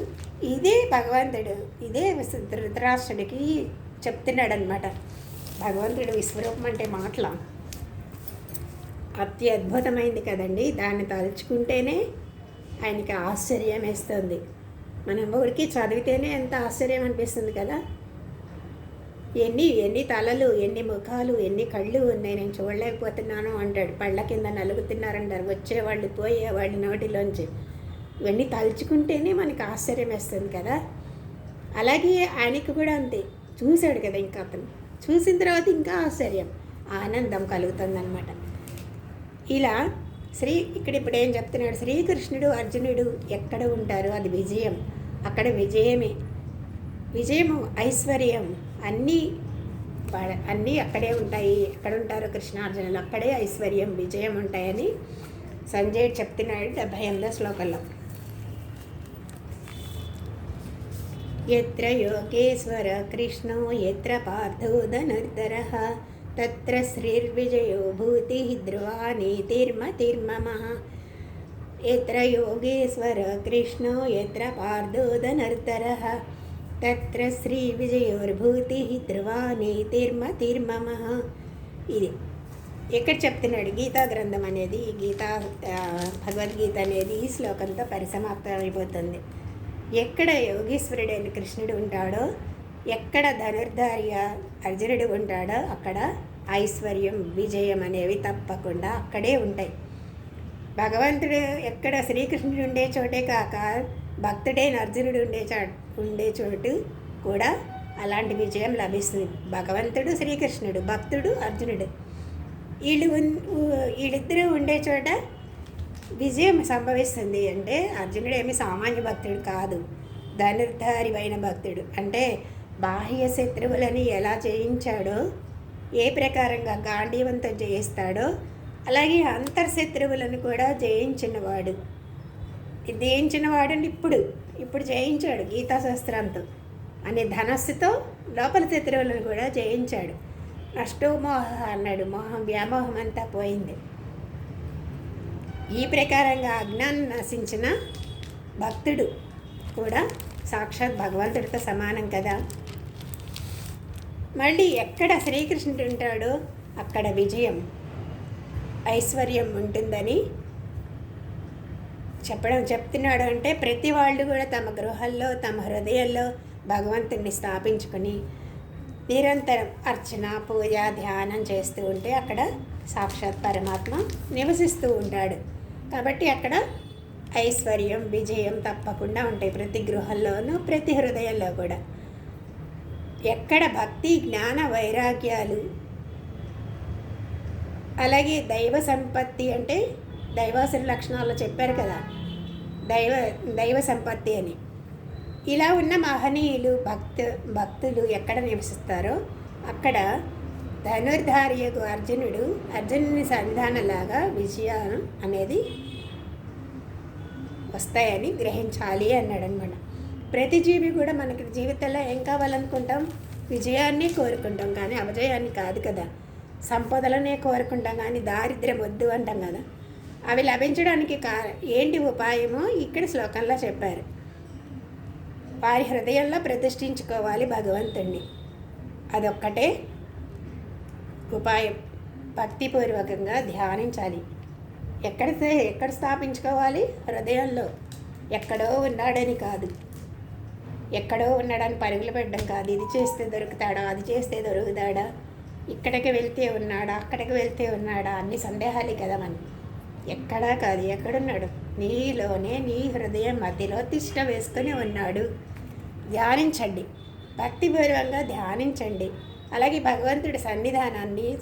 ఇదే భగవంతుడు, ఇదే ధృతరాష్ట్రుడికి చెప్తున్నాడు అనమాట. భగవంతుడు విశ్వరూపం అంటే మాటల అత్యద్భుతమైంది కదండి. దాన్ని తలుచుకుంటేనే ఆయనకి ఆశ్చర్యం వేస్తుంది. మనం ఊరికి చదివితేనే ఎంత ఆశ్చర్యం అనిపిస్తుంది కదా. ఎన్ని తలలు, ఎన్ని ముఖాలు, ఎన్ని కళ్ళు ఉన్నాయి, నేను చూడలేకపోతున్నాను అంటాడు. పళ్ళ కింద నలుగుతున్నారంటారు వచ్చేవాళ్ళు పోయేవాళ్ళు నోటిలోంచి. ఇవన్నీ తలుచుకుంటేనే మనకి ఆశ్చర్యం వేస్తుంది కదా. అలాగే ఆయనకి కూడా అంతే. చూశాడు కదా, ఇంకా అతను చూసిన తర్వాత ఇంకా ఆశ్చర్యం, ఆనందం కలుగుతుందన్నమాట. ఇలా ఇప్పుడు ఏం చెప్తున్నాడు, శ్రీకృష్ణుడు అర్జునుడు ఎక్కడ ఉంటారో అది విజయం, అక్కడ విజయమే. విజయము, ఐశ్వర్యం అన్నీ అక్కడే ఉంటాయి. ఎక్కడ ఉంటారో కృష్ణార్జునులు అక్కడే ఐశ్వర్యం, విజయం ఉంటాయని సంజయుడు చెప్తున్నాడు 78వ శ్లోకంలో. ఎత్ర యోగేశ్వర కృష్ణో ఎత్ర పార్థో ధనుర్ధరః తత్ర శ్రీర్విజయో భూతి ధ్రువా నీతిర్మతిర్మమః. ఎత్ర యోగేశ్వర కృష్ణో ఎత్ర పార్థో ధనుర్ధరః తత్ర శ్రీ విజయోర్భూతి ధ్రువా నీతిర్మతిర్మమః. ఇది ఎక్కడ చెప్తున్నాడు, గీతా గ్రంథం అనేది, భగవద్గీత అనేది ఈ శ్లోకంతో పరిసమాప్తం అయిపోతుంది. ఎక్కడ యోగేశ్వరుడైన కృష్ణుడు ఉంటాడో, ఎక్కడ ధనుర్ధారిగా అర్జునుడు ఉంటాడో అక్కడ ఐశ్వర్యం, విజయం అనేవి తప్పకుండా అక్కడే ఉంటాయి. భగవంతుడు ఎక్కడ శ్రీకృష్ణుడు ఉండే చోటే కాక భక్తుడైన అర్జునుడు ఉండే చోటు కూడా అలాంటి విజయం లభిస్తుంది. భగవంతుడు శ్రీకృష్ణుడు, భక్తుడు అర్జునుడు, వీళ్ళిద్దరూ ఉండే చోట విజయం సంభవిస్తుంది. అంటే అర్జునుడు ఏమి సామాన్య భక్తుడు కాదు, ధనుర్ధారివైన భక్తుడు. అంటే బాహ్య శత్రువులని ఎలా జయించాడో, ఏ ప్రకారంగా గాంధీవంతో జయిస్తాడో, అలాగే అంతర్శత్రువులను కూడా జయించినవాడు. జయించినవాడని ఇప్పుడు జయించాడు గీతాశాస్త్రంతో అనే ధనస్సుతో లోపల శత్రువులను కూడా జయించాడు. నష్టోమోహ అన్నాడు, వ్యామోహం అంతా పోయింది. ఈ ప్రకారంగా అజ్ఞానం నశించిన భక్తుడు కూడా సాక్షాత్ భగవంతుడితో సమానం కదా. మళ్ళీ ఎక్కడ శ్రీకృష్ణుడు ఉంటాడో అక్కడ విజయం, ఐశ్వర్యం ఉంటుందని చెప్తున్నాడు. అంటే ప్రతి వాళ్ళు కూడా తమ గృహాల్లో, తమ హృదయాల్లో భగవంతుడిని స్థాపించుకొని నిరంతరం అర్చన, పూజ, ధ్యానం చేస్తూ ఉంటే అక్కడ సాక్షాత్ పరమాత్మ నివసిస్తూ ఉంటాడు. కాబట్టి అక్కడ ఐశ్వర్యం, విజయం తప్పకుండా ఉంటాయి ప్రతి గృహంలోనూ, ప్రతి హృదయంలో కూడా. ఎక్కడ భక్తి, జ్ఞాన, వైరాగ్యాలు, అలాగే దైవ సంపత్తి, అంటే దైవాసుర లక్షణాలు చెప్పారు కదా, దైవ సంపత్తి అని. ఇలా ఉన్న మహనీయులు, భక్తులు ఎక్కడ నివసిస్తారో అక్కడ ధనుర్ధారియకు అర్జునుని సంధానలాగా విజయం అనేది వస్తాయని గ్రహించాలి అన్నాడు అనమాట. ప్రతి జీవి కూడా మనకి జీవితంలో ఏం కావాలనుకుంటాం, విజయాన్ని కోరుకుంటాం, కానీ అపజయాన్ని కాదు కదా. సంపదలనే కోరుకుంటాం కానీ దారిద్ర్యం వద్దు అంటాం కదా. అవి లభించడానికి ఏంటి ఉపాయమో ఇక్కడ శ్లోకంలో చెప్పారు. వారి హృదయంలో ప్రతిష్ఠించుకోవాలి భగవంతుణ్ణి, అదొక్కటే ఉపాయం. భక్తిపూర్వకంగా ధ్యానించాలి. ఎక్కడ స్థాపించుకోవాలి, హృదయంలో. ఎక్కడో ఉన్నాడని కాదు, ఎక్కడో ఉన్నాడని పరుగులు పెట్టడం కాదు. ఇది చేస్తే దొరుకుతాడా, అది చేస్తే దొరుకుతాడా, ఇక్కడికి వెళ్తే ఉన్నాడా, అక్కడికి వెళ్తే ఉన్నాడా, అన్ని సందేహాలే కదా మనం. ఎక్కడా కాదు, ఎక్కడున్నాడు, నీలోనే, నీ హృదయం మధ్యలో తిష్ట వేసుకొని ఉన్నాడు. ధ్యానించండి, భక్తిపూర్వంగా ధ్యానించండి. అలాగే భగవంతుడి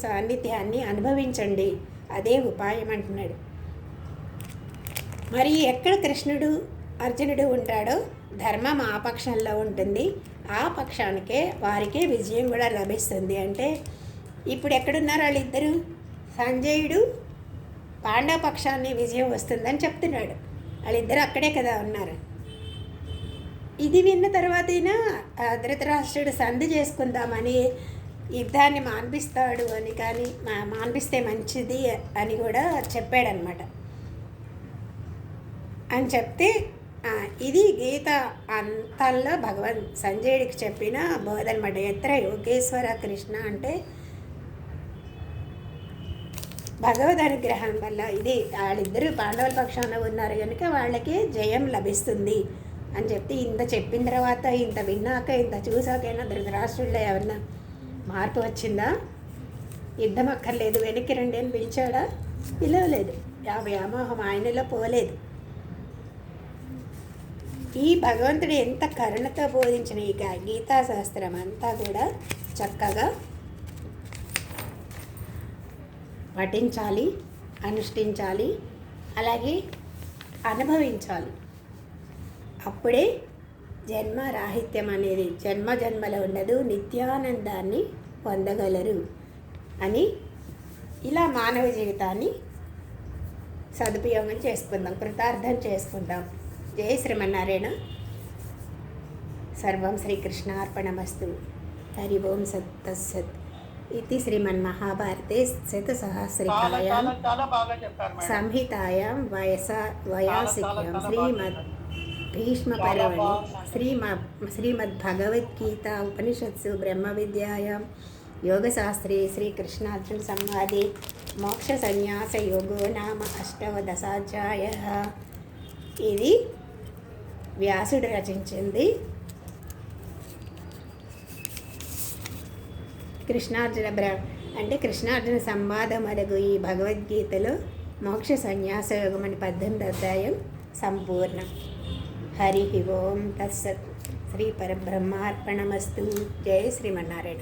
సాన్నిధ్యాన్ని అనుభవించండి. అదే ఉపాయం అంటున్నాడు. మరి ఎక్కడ కృష్ణుడు, అర్జునుడు ఉంటాడో ధర్మం ఆ పక్షంలో ఉంటుంది. ఆ పక్షానికే వారికే విజయం కూడా లభిస్తుంది. అంటే ఇప్పుడు ఎక్కడున్నారు వాళ్ళిద్దరూ, సంజయుడు పాండవ పక్షాన్ని విజయం వస్తుందని చెప్తున్నాడు. వాళ్ళిద్దరూ అక్కడే కదా ఉన్నారు. ఇది విన్న తర్వాతైనా ధృతరాష్ట్రుడు సంధి చేసుకుందామని, యుద్ధాన్ని మాన్పిస్తాడు అని, కానీ మాన్పిస్తే మంచిది అని కూడా చెప్పాడనమాట. అని చెప్తే ఇది గీత అంతాల్లో సంజయుడికి చెప్పిన బోధ అనమాట. ఎత్ర యోగేశ్వర కృష్ణ అంటే భగవద్ అనుగ్రహం వల్ల ఇది వాళ్ళిద్దరూ పాండవుల పక్షాన ఉన్నారు కనుక వాళ్ళకి జయం లభిస్తుంది అని చెప్పి ఇంత చెప్పిన తర్వాత, ఇంత విన్నాక, ఇంత చూసాకైనా ధృతరాష్ట్రుడిలో ఏమన్నా మార్పు వచ్చిందా? యుద్ధం అక్కర్లేదు, వెనక్కి రండి అని పిలిచాడా? పిలవలేదు. ఆ వ్యామోహం ఆయనలో పోలేదు. ఈ భగవంతుడు ఎంత కరుణతో బోధించిన ఈ గీతాశాస్త్రం అంతా కూడా చక్కగా పఠించాలి, అనుష్ఠించాలి, అలాగే అనుభవించాలి. అప్పుడే జన్మ రాహిత్యం అనేది జన్మ జన్మలో ఉండదు, నిత్యానందాన్ని పొందగలరు అని ఇలా మానవ జీవితాన్ని సదుపయోగం చేసుకుందాం, కృతార్థం చేసుకుందాం. జై శ్రీమన్నారాయణ. సర్వం శ్రీకృష్ణార్పణమస్తు. హరి ఓం సత్ తస్సత్. ఇది శ్రీమన్మహాభారతే శతసహస్రికాయాం సంహితాయాం వయాసిక్యాం శ్రీమద్ భీష్మపర్వణి శ్రీమద్భగవద్గీతా ఉపనిషత్సు బ్రహ్మ విద్యాయాం యోగశాస్త్రే శ్రీకృష్ణార్జున సంవాదే మోక్ష సన్యాస యోగో నామ అష్టవదశాధ్యాయః. ఇది వ్యాసుడు రచించింది. కృష్ణార్జున సంవాదం అడుగు ఈ భగవద్గీతలో మోక్ష సన్యాస యోగం అని 18వ అధ్యాయం సంపూర్ణం. హరి ఓం తత్సత్. శ్రీ పరబ్రహ్మార్పణమస్తు. జై శ్రీమన్నారాయణ.